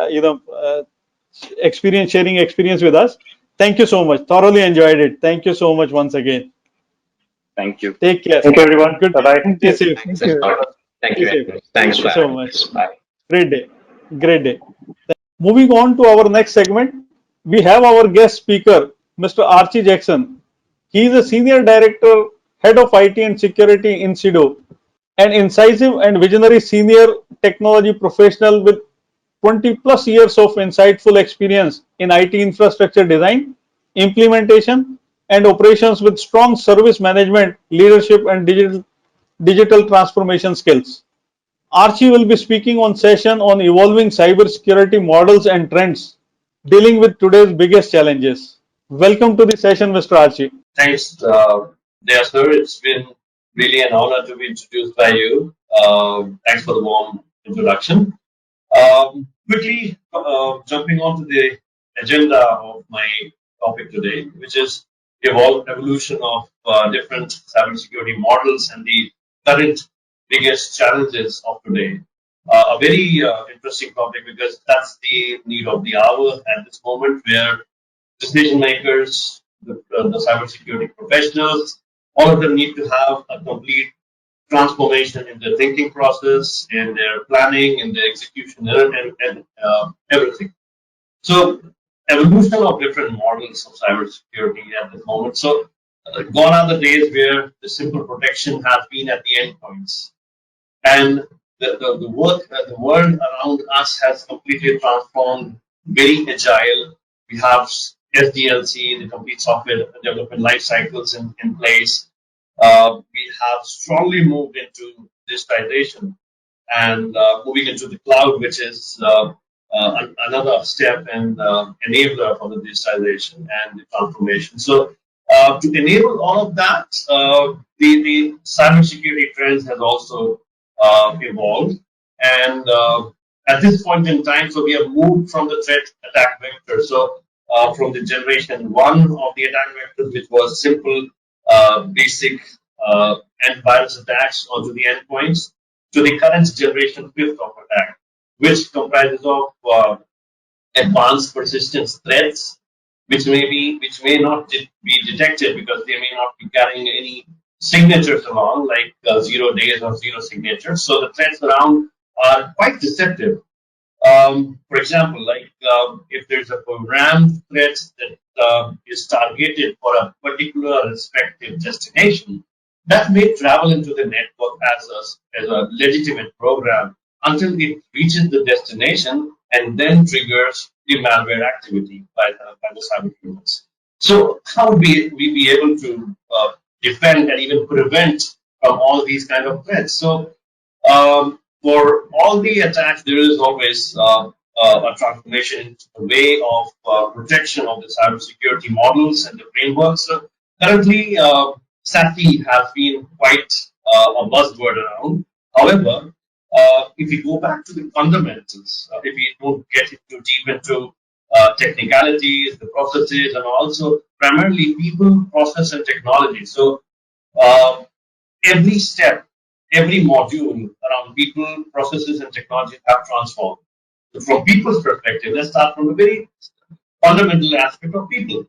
Speaker 1: sharing experience with us. Thank you so much. Thoroughly enjoyed it. Thank you so much once again.
Speaker 3: Thank you.
Speaker 1: Take care.
Speaker 7: Thank you, everyone.
Speaker 1: Good.
Speaker 7: Bye bye.
Speaker 5: Thank
Speaker 1: Stay
Speaker 5: you.
Speaker 1: safe.
Speaker 5: Thank
Speaker 4: Thanks a
Speaker 5: you.
Speaker 4: lot. Thank
Speaker 1: Stay
Speaker 4: you.
Speaker 1: safe.
Speaker 4: Thanks
Speaker 1: Thank you
Speaker 4: for
Speaker 1: so
Speaker 4: having
Speaker 1: much.
Speaker 4: us. Bye.
Speaker 1: Great day. Great day. Moving on to our next segment, we have our guest speaker, Mr. Archie Jackson. He is a senior director, head of IT and security in SIDO, an incisive and visionary senior technology professional with 20 plus years of insightful experience in IT infrastructure design, implementation, and operations with strong service management, leadership, and digital transformation skills. Archie will be speaking on session on evolving cybersecurity models and trends, dealing with today's biggest challenges. Welcome to the session, Mr. Archie.
Speaker 8: Thanks, Daya sir. It's been really an honor to be introduced by you. Thanks for the warm introduction. Quickly jumping onto the agenda of my topic today, which is evolution of different cybersecurity models and the current biggest challenges of today. A very interesting topic because that's the need of the hour at this moment, where decision makers, the cybersecurity professionals, all of them need to have a complete transformation in their thinking process, in their planning, in their execution, and everything. So, evolution of different models of cybersecurity at the moment. So, gone are the days where the simple protection has been at the endpoints, and the world around us has completely transformed, very agile. We have SDLC, the complete software development life cycles in place. We have strongly moved into digitization and moving into the cloud, which is another step and enabler for the digitization and the transformation. So, to enable all of that, the cybersecurity trends has also evolved. And at this point in time, so we have moved from the threat attack vector. So, from the generation one of the attack vectors, which was simple, basic antivirus attacks onto the endpoints, to the current generation fifth of attack, which comprises of advanced persistence threats, which may not be detected because they may not be carrying any signatures along, like 0 days or zero signatures. So the threats around are quite deceptive. For example, like if there's a program threat that is targeted for a particular respective destination, that may travel into the network as a legitimate program until it reaches the destination and then triggers the malware activity by the cyber criminals. So how would we be able to defend and even prevent from all these kind of threats? So for all the attacks, there is always a transformation into the way of protection of the cybersecurity models and the frameworks. So currently, SASE has been quite a buzzword around. However, if we go back to the fundamentals, if we don't get too deep into technicalities, the processes, and also primarily people, process, and technology. So uh, every step, every module around people, processes, and technology have transformed. So from people's perspective, let's start from a very fundamental aspect of people.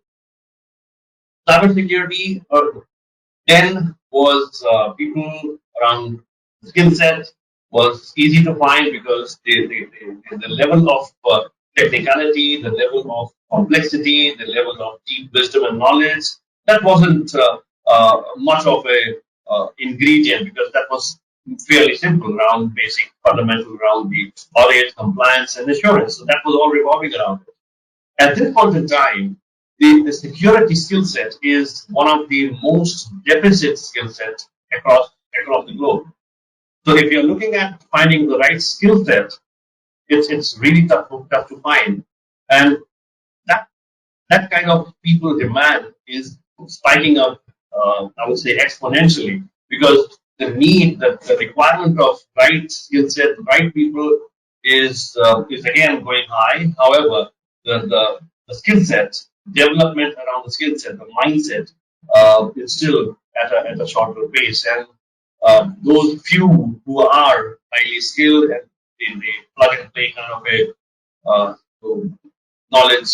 Speaker 8: Cybersecurity, or then was people around skill set was easy to find because the level of technicality, the level of complexity, the level of deep wisdom and knowledge, that wasn't much of a ingredient because that was fairly simple around basic fundamental around the audit, compliance, and assurance. So that was all revolving around it. At this point in time, the security skill set is one of the most deficit skill sets across the globe. So if you're looking at finding the right skill set, it's really tough to find. And that that kind of people demand is spiking up, I would say exponentially, because the requirement of right skill set, right people is again going high. However, the skill set, development around the skill set, the mindset, is still at a shorter pace. And those few who are highly skilled and in the plug and play kind of a knowledge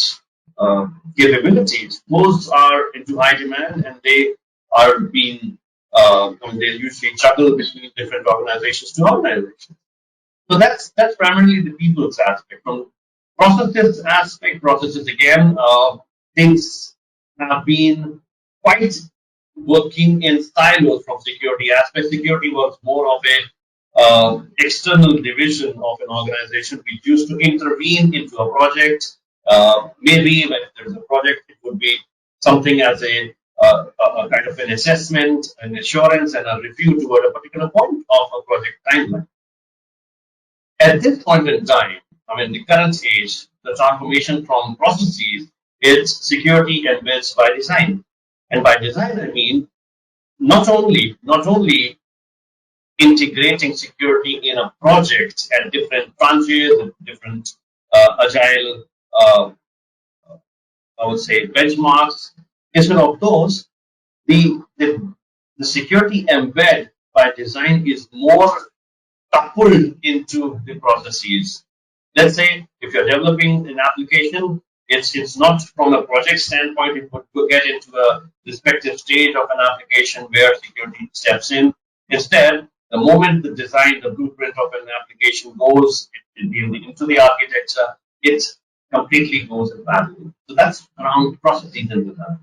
Speaker 8: capabilities, those are into high demand and they are being, they usually juggle between different organizations to organizations. So that's primarily the people's aspect. From processes aspect, processes again, things have been quite working in silos from security aspect. Security was more of a external division of an organization which used to intervene into a project. Maybe when there's a project, it would be something as a kind of an assessment, an assurance, and a review toward a particular point of a project timeline. At this point in time, I mean, the current age, the transformation from processes is security embeds by design. And by design, I mean not only integrating security in a project at different branches and different agile, I would say, benchmarks. Instead of those, the security embed by design is more coupled into the processes. Let's say if you're developing an application, it's not from a project standpoint, it would get into a respective stage of an application where security steps in. Instead, the moment the design, the blueprint of an application goes into the architecture, it completely goes in parallel. So that's around processes and design.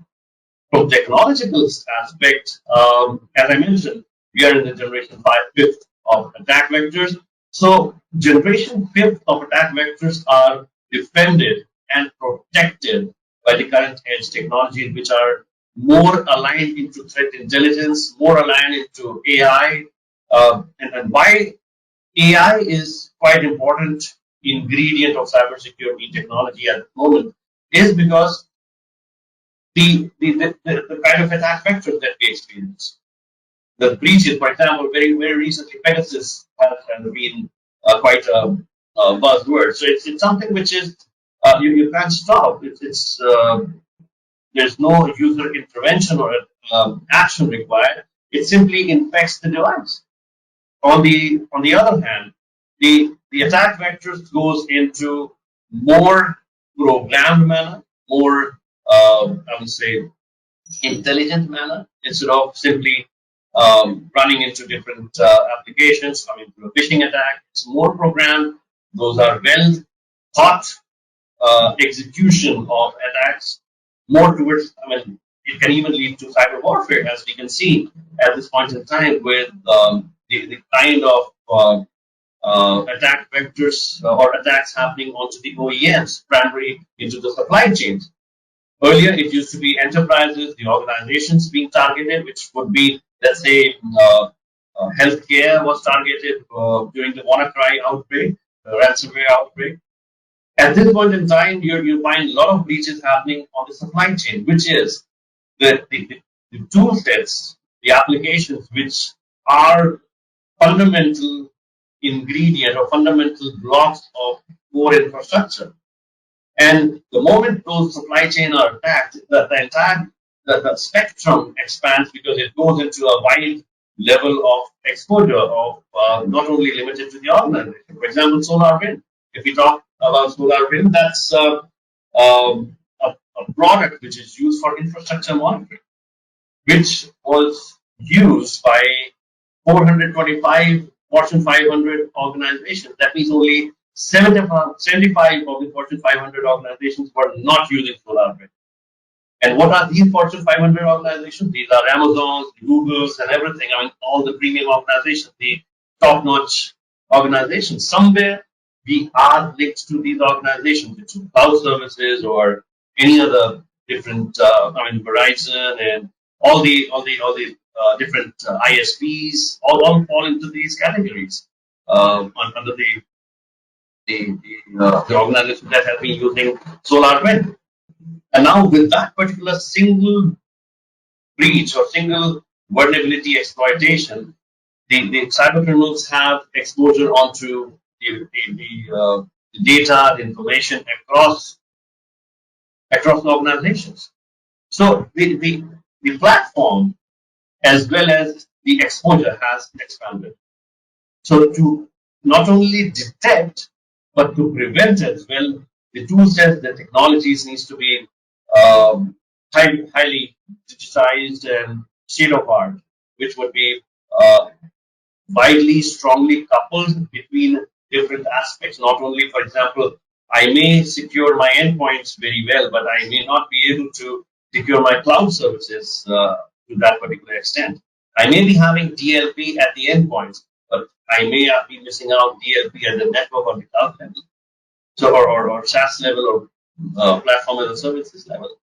Speaker 8: From technological aspect, as I mentioned, we are in the generation 5, fifth of attack vectors. So generation 5th of attack vectors are defended and protected by the current edge technologies, which are more aligned into threat intelligence, more aligned into AI. And why AI is quite important ingredient of cybersecurity technology at the moment is because the kind of attack vectors that we experience. The breaches, for example, very recently, Pegasus has been quite a buzzword. So it's something which is you can't stop. There's no user intervention or action required. It simply infects the device. On the other hand, the attack vectors goes into more programmed manner, more, I would say, intelligent manner, instead of simply running into different applications, coming to a phishing attack. It's more programmed. Those are well thought execution of attacks, more towards, I mean, it can even lead to cyber warfare, as we can see at this point in time with the kind of attack vectors or attacks happening onto the OEMs, primarily into the supply chains. Earlier, it used to be enterprises, the organizations being targeted, which would be, let's say, healthcare was targeted during the WannaCry outbreak, ransomware outbreak. At this point in time, you find a lot of breaches happening on the supply chain, which is the tool sets, the applications which are fundamental ingredient or fundamental blocks of core infrastructure. And the moment those supply chain are attacked, the entire the spectrum expands because it goes into a wide level of exposure of not only limited to the organization. For example, solar wind. If we talk about solar wind, that's a product which is used for infrastructure monitoring, which was used by 425 Fortune 500 organizations. That means only 75 of the Fortune 500 organizations were not using SolarWinds. And what are these Fortune 500 organizations? These are Amazons, Googles, and everything. I mean, all the premium organizations, the top-notch organizations. Somewhere we are linked to these organizations, which are cloud services or any other different. I mean, Verizon and all the different ISPs all fall into these categories under the organization that have been using SolarWinds. And now with that particular single breach or single vulnerability exploitation, the cyber criminals have exposure onto the data, the information across organizations. So the platform as well as the exposure has expanded. So to not only detect but to prevent as well, the tool sets, the technologies needs to be highly digitized and state of art, which would be widely, strongly coupled between different aspects. Not only, for example, I may secure my endpoints very well, but I may not be able to secure my cloud services to that particular extent. I may be having DLP at the endpoints, but I may be missing out DLP at the network or the cloud level. So, or SaaS level or platform as a services level.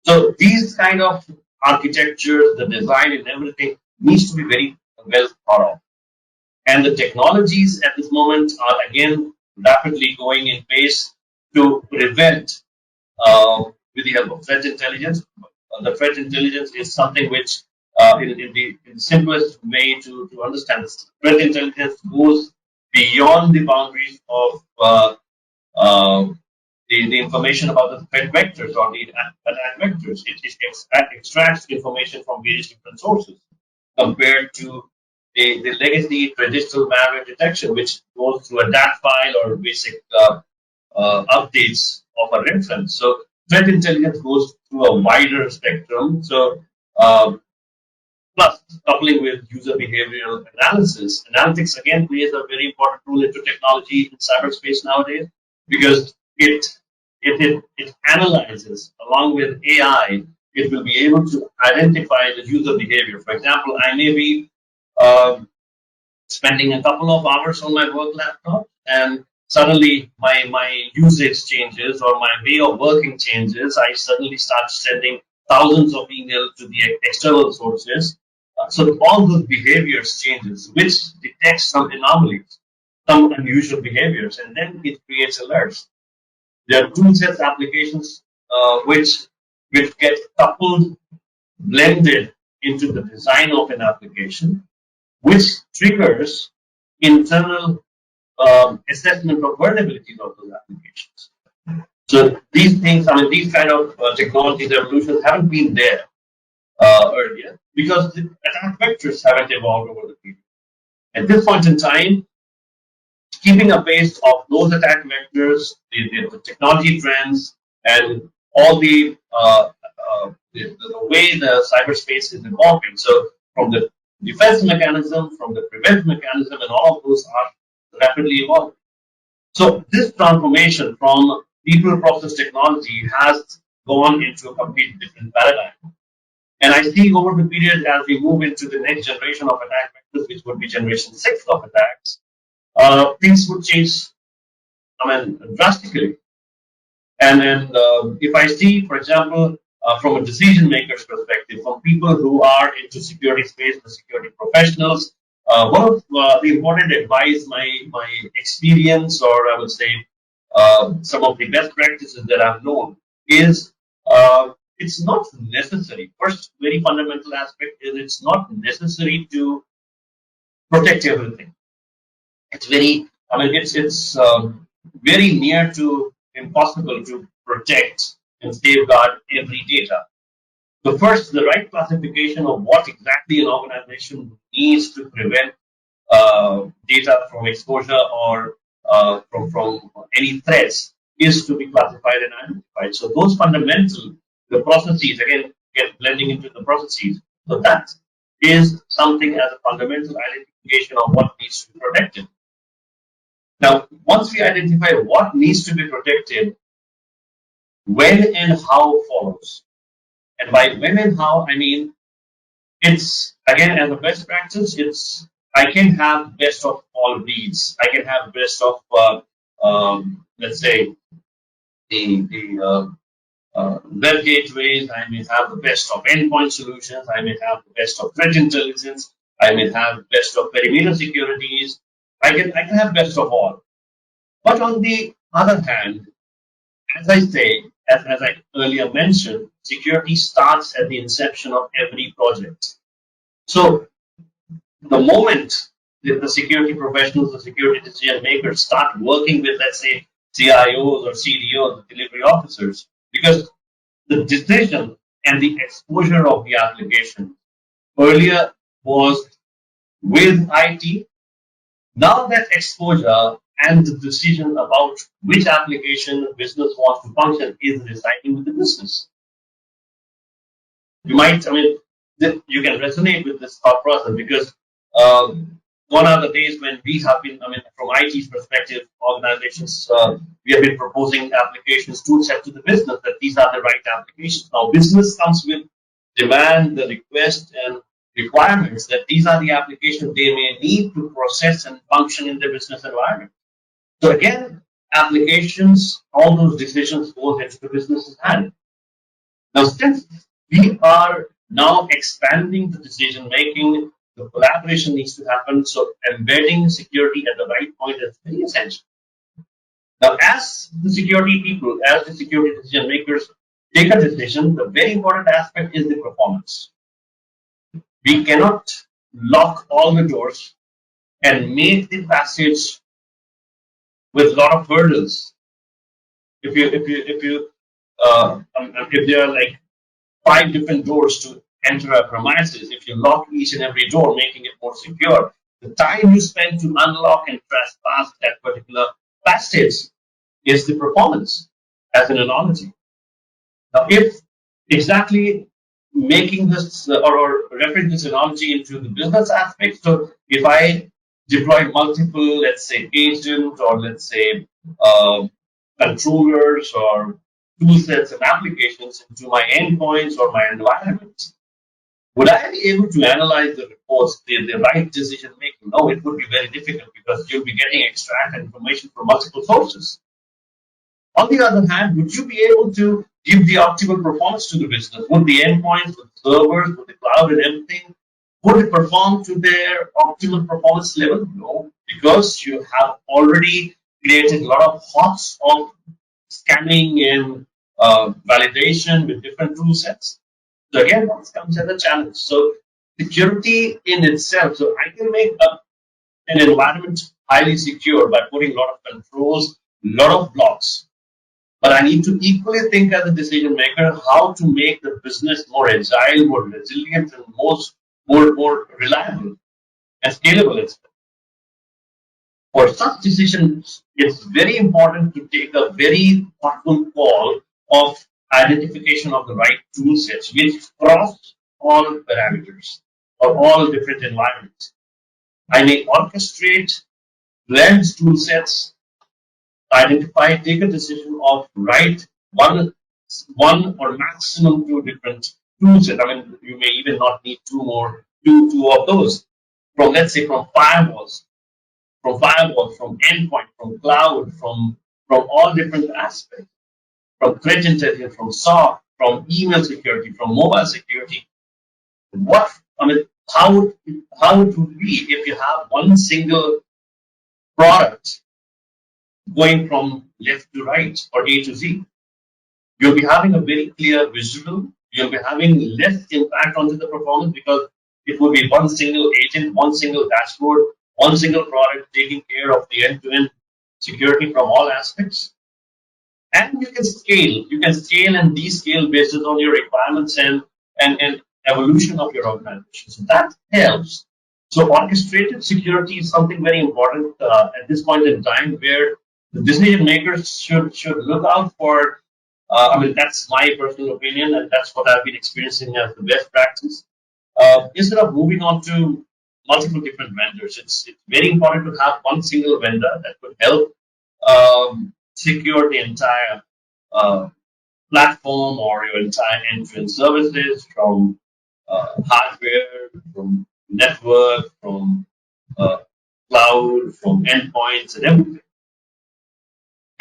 Speaker 8: So these kind of architectures, the design and everything needs to be very well thought of. And the technologies at this moment are again rapidly going in pace to prevent with the help of threat intelligence. The threat intelligence is something which, in the simplest way to understand this, threat intelligence goes beyond the boundaries of the information about the threat vectors or the attack vectors. It extracts information from various different sources compared to the legacy traditional malware detection, which goes through a DAT file or basic updates of a reference. So threat intelligence goes through a wider spectrum. So plus coupling with user behavioral analysis, analytics again plays a very important role into technology in cyberspace nowadays because it analyzes along with AI. It will be able to identify the user behavior. For example, I may be spending a couple of hours on my work laptop, and suddenly my usage changes or my way of working changes. I suddenly start sending thousands of emails to the external sources. So all those behaviors changes, which detects some anomalies, some unusual behaviors, and then it creates alerts. There are tool sets applications which get coupled, blended into the design of an application, which triggers internal assessment of vulnerabilities of those applications. So these things, I mean, these kind of technologies evolutions haven't been there earlier because the attack vectors haven't evolved over the period. At this point in time, keeping a pace of those attack vectors, the technology trends, and all the way the cyberspace is evolving. So from the defense mechanism, from the prevent mechanism, and all of those are rapidly evolving. So this transformation from people process technology has gone into a completely different paradigm. And I see over the period as we move into the next generation of attack vectors, which would be generation 6 of attacks, things would change, drastically. And then if I see, for example, from a decision maker's perspective, from people who are into security space, the security professionals, one of the important advice, my experience, or I would say some of the best practices that I've known is it's not necessary. First, very fundamental aspect is it's not necessary to protect everything. It's very, it's very near to impossible to protect and safeguard every data. So first, the right classification of what exactly an organization needs to prevent data from exposure or from any threats is to be classified and identified. So those fundamental, the processes, again, get blending into the processes. So that is something as a fundamental identification of what needs to be protected. Now, once we identify what needs to be protected, when and how follows. And by when and how, I mean, it's, again, as a best practice, it's, I can have best of all breeds. I can have best of, let's say, the web gateways. I may have the best of endpoint solutions. I may have the best of threat intelligence. I may have best of perimeter securities. I can have best of all. But on the other hand, as I say, as I earlier mentioned, security starts at the inception of every project. So the moment the security professionals, the security decision makers start working with, let's say, CIOs or CDOs, the delivery officers, because the decision and the exposure of the application earlier was with IT. Now that exposure and the decision about which application the business wants to function is residing with the business. You might, you can resonate with this thought process because one of the days when we have been, from IT's perspective, organizations, we have been proposing applications tool set to the business that these are the right applications. Now, business comes with demand, the request, and requirements that these are the applications they may need to process and function in the business environment. So again, applications, all those decisions go into the business's hand. Now, since we are now expanding the decision making, the collaboration needs to happen. So embedding security at the right point is very essential. Now, as the security people, as the security decision makers take a decision, the very important aspect is the performance. We cannot lock all the doors and make the passage with a lot of hurdles. If there are like 5 different doors to enter a premises, if you lock each and every door, making it more secure, the time you spend to unlock and trespass that particular passage is the performance, as an analogy. Now, if exactly making this or referring this analogy into the business aspect, so if I deploy multiple, let's say, agents or let's say controllers or tool sets and applications into my endpoints or my environments, would I be able to analyze the reports, the right decision making? No, it would be very difficult because you'll be getting extract information from multiple sources. On the other hand, would you be able to give the optimal performance to the business? Would the endpoints, with servers, with the cloud and everything, would it perform to their optimal performance level? No, because you have already created a lot of hots of scanning and validation with different tool sets. So again, this comes as a challenge. So security in itself, so I can make an environment highly secure by putting a lot of controls, a lot of blocks. But I need to equally think as a decision maker how to make the business more agile, more resilient, and more reliable and scalable. For such decisions, it's very important to take a very thoughtful call of identification of the right tool sets which cross all parameters or all different environments. I may orchestrate, blend tool sets, identify, take a decision of right one or maximum two different tool sets. I mean, you may even not need two of those. From let's say from endpoint, from cloud, from all different aspects, from threat intelligence, from SOC, from email security, from mobile security. What I mean, how it would be if you have one single product going from left to right or A to Z? You'll be having a very clear visual. You'll be having less impact onto the performance because it will be one single agent, one single dashboard, one single product taking care of the end-to-end security from all aspects. And you can scale. You can scale and descale based on your requirements and evolution of your organization. So that helps. So orchestrated security is something very important at this point in time, where the decision makers should look out for. I mean, that's my personal opinion, and that's what I've been experiencing as the best practice. Instead of moving on to multiple different vendors, it's very important to have one single vendor that could help secure the entire platform or your entire end-to-end services from hardware, from network, from cloud, from endpoints, and everything.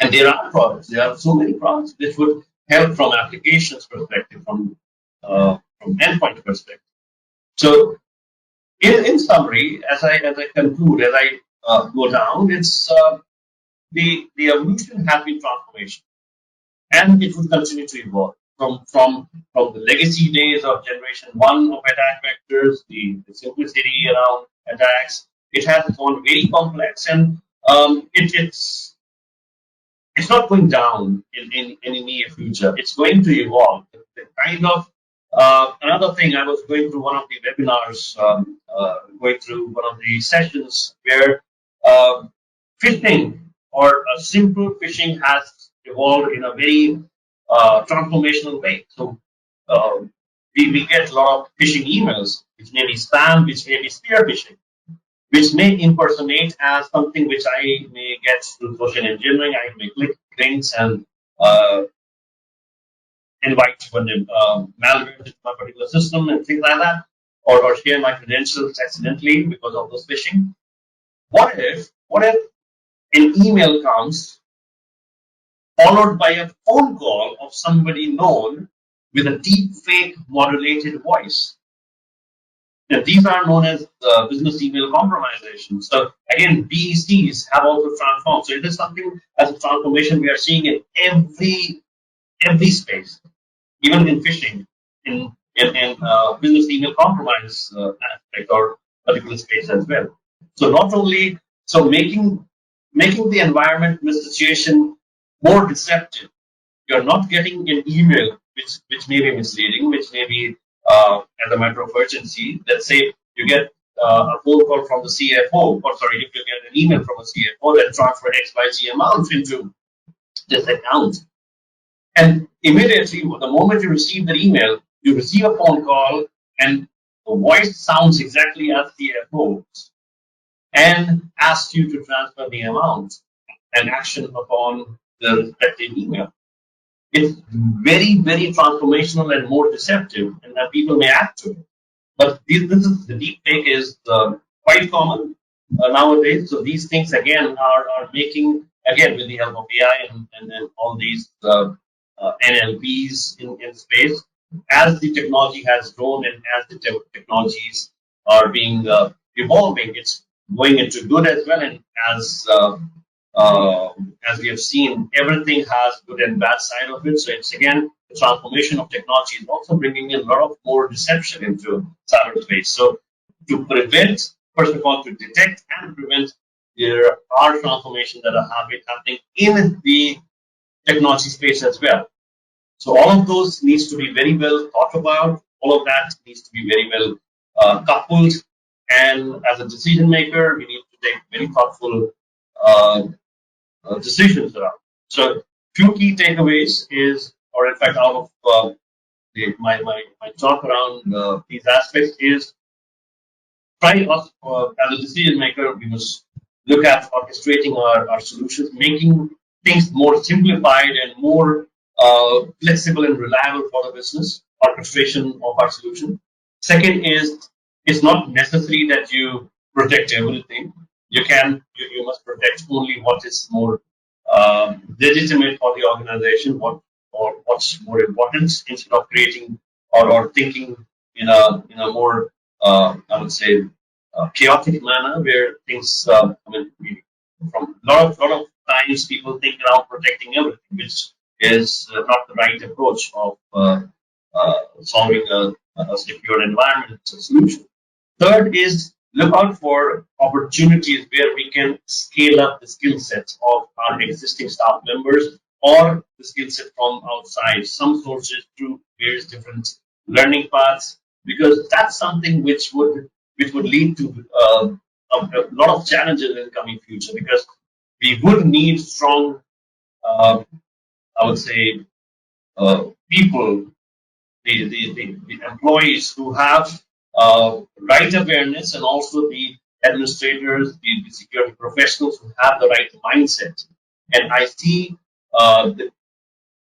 Speaker 8: And there are products. There are so many products which would help from applications perspective, from endpoint perspective. So, in summary, as I conclude, as I go down, it's the evolution has been transformation, and it will continue to evolve from the legacy days of generation one of attack vectors, the simplicity around attacks. It has gone very complex, and it's not going down in the near future. It's going to evolve. The kind of another thing, I was going through one of the webinars, going through one of the sessions where phishing or a simple phishing has evolved in a very transformational way. So we get a lot of phishing emails, which may be spam, which may be spear phishing, which may impersonate as something which I may get through social engineering. I may click links and invite when the malware into my particular system and things like that, or share my credentials accidentally because of those phishing. What if an email comes followed by a phone call of somebody known with a deep fake modulated voice? And these are known as business email compromisation. So again, BECs have also transformed. So it is something as a transformation we are seeing in every space, even in phishing, in business email compromise aspect or particular space as well. So not only making the environment situation more deceptive. You're not getting an email which may be misleading, which may be as a matter of urgency. Let's say you get a phone call from the CFO, or sorry, if you get an email from a CFO that transfer XYZ amount into this account. And immediately, the moment you receive the email, you receive a phone call, and the voice sounds exactly as CFO's, and asks you to transfer the amount and action upon the respective email. It's very, very transformational and more deceptive, and that people may act to it. But the deep fake is quite common nowadays. So these things again are making, again, with the help of AI and all these NLPs in space, as the technology has grown and as the technologies are being evolving, it's going into good as well. And as we have seen, everything has good and bad side of it. So it's again, the transformation of technology is also bringing in a lot of more deception into cyberspace. So to prevent, first of all, to detect and prevent, there are transformations that are happening in the technology space as well. So all of those needs to be very well thought about. All of that needs to be very well coupled. And as a decision maker, we need to take very thoughtful uh, decisions around. So, few key takeaways is, or in fact, out of my talk around these aspects is try us as a decision maker, we must look at orchestrating our solutions, making things more simplified and more flexible and reliable for the business, orchestration of our solution. Second is it's not necessary that you protect everything. You must protect only what is more legitimate for the organization, what's more important instead of creating or thinking in a more I would say chaotic manner where things I mean from lot of times people think around protecting everything, which is not the right approach of solving a secure environment solution. Third is look out for opportunities where we can scale up the skill sets of our existing staff members or the skill set from outside, some sources through various different learning paths, because that's something which would lead to a lot of challenges in the coming future. Because we would need strong, I would say, people the employees who have right awareness and also the administrators, the security professionals who have the right mindset. And I see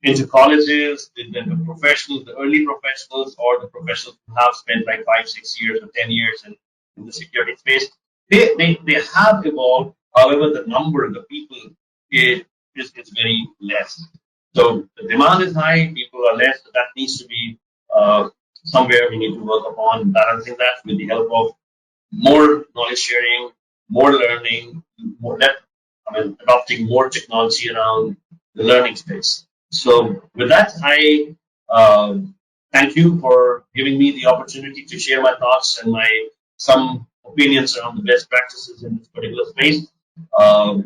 Speaker 8: into colleges, the professionals, the early professionals, or the professionals who have spent like 5, 6 years or 10 years in the security space, they have evolved. However, the number, the people, is very less. So the demand is high, people are less. So that needs to be somewhere we need to work upon balancing that with the help of more knowledge sharing, more learning, adopting more technology around the learning space. So with that, I thank you for giving me the opportunity to share my thoughts and my some opinions around the best practices in this particular space.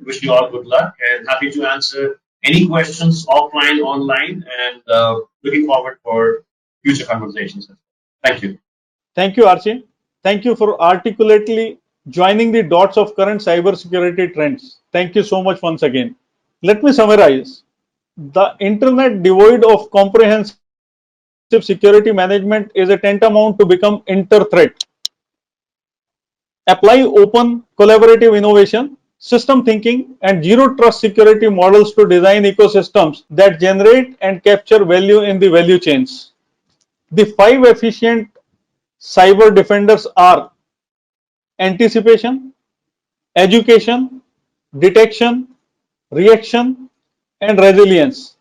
Speaker 8: Wish you all good luck and happy to answer any questions offline, online, and looking forward for future conversations. Thank you.
Speaker 1: Thank you, Archie. Thank you for articulately joining the dots of current cybersecurity trends. Thank you so much once again. Let me summarize. The internet devoid of comprehensive security management is a tantamount to become inter-threat. Apply open, collaborative innovation, system thinking, and zero trust security models to design ecosystems that generate and capture value in the value chains. The 5 efficient cyber defenders are anticipation, education, detection, reaction, and resilience.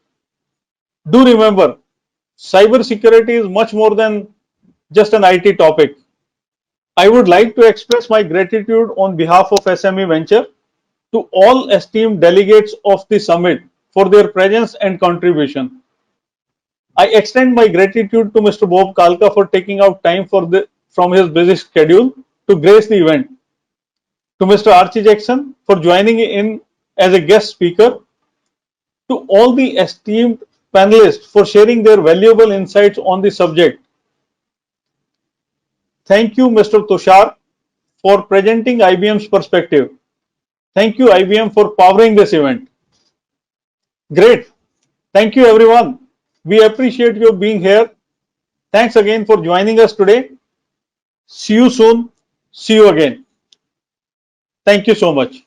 Speaker 1: Do remember, cybersecurity is much more than just an IT topic. I would like to express my gratitude on behalf of SME Venture to all esteemed delegates of the summit for their presence and contribution. I extend my gratitude to Mr. Bob Kalka for taking out time from his busy schedule to grace the event, to Mr. Archie Jackson for joining in as a guest speaker, to all the esteemed panelists for sharing their valuable insights on the subject. Thank you, Mr. Tushar, for presenting IBM's perspective. Thank you, IBM, for powering this event. Great. Thank you, everyone. We appreciate you being here. Thanks again for joining us today. See you soon. See you again. Thank you so much.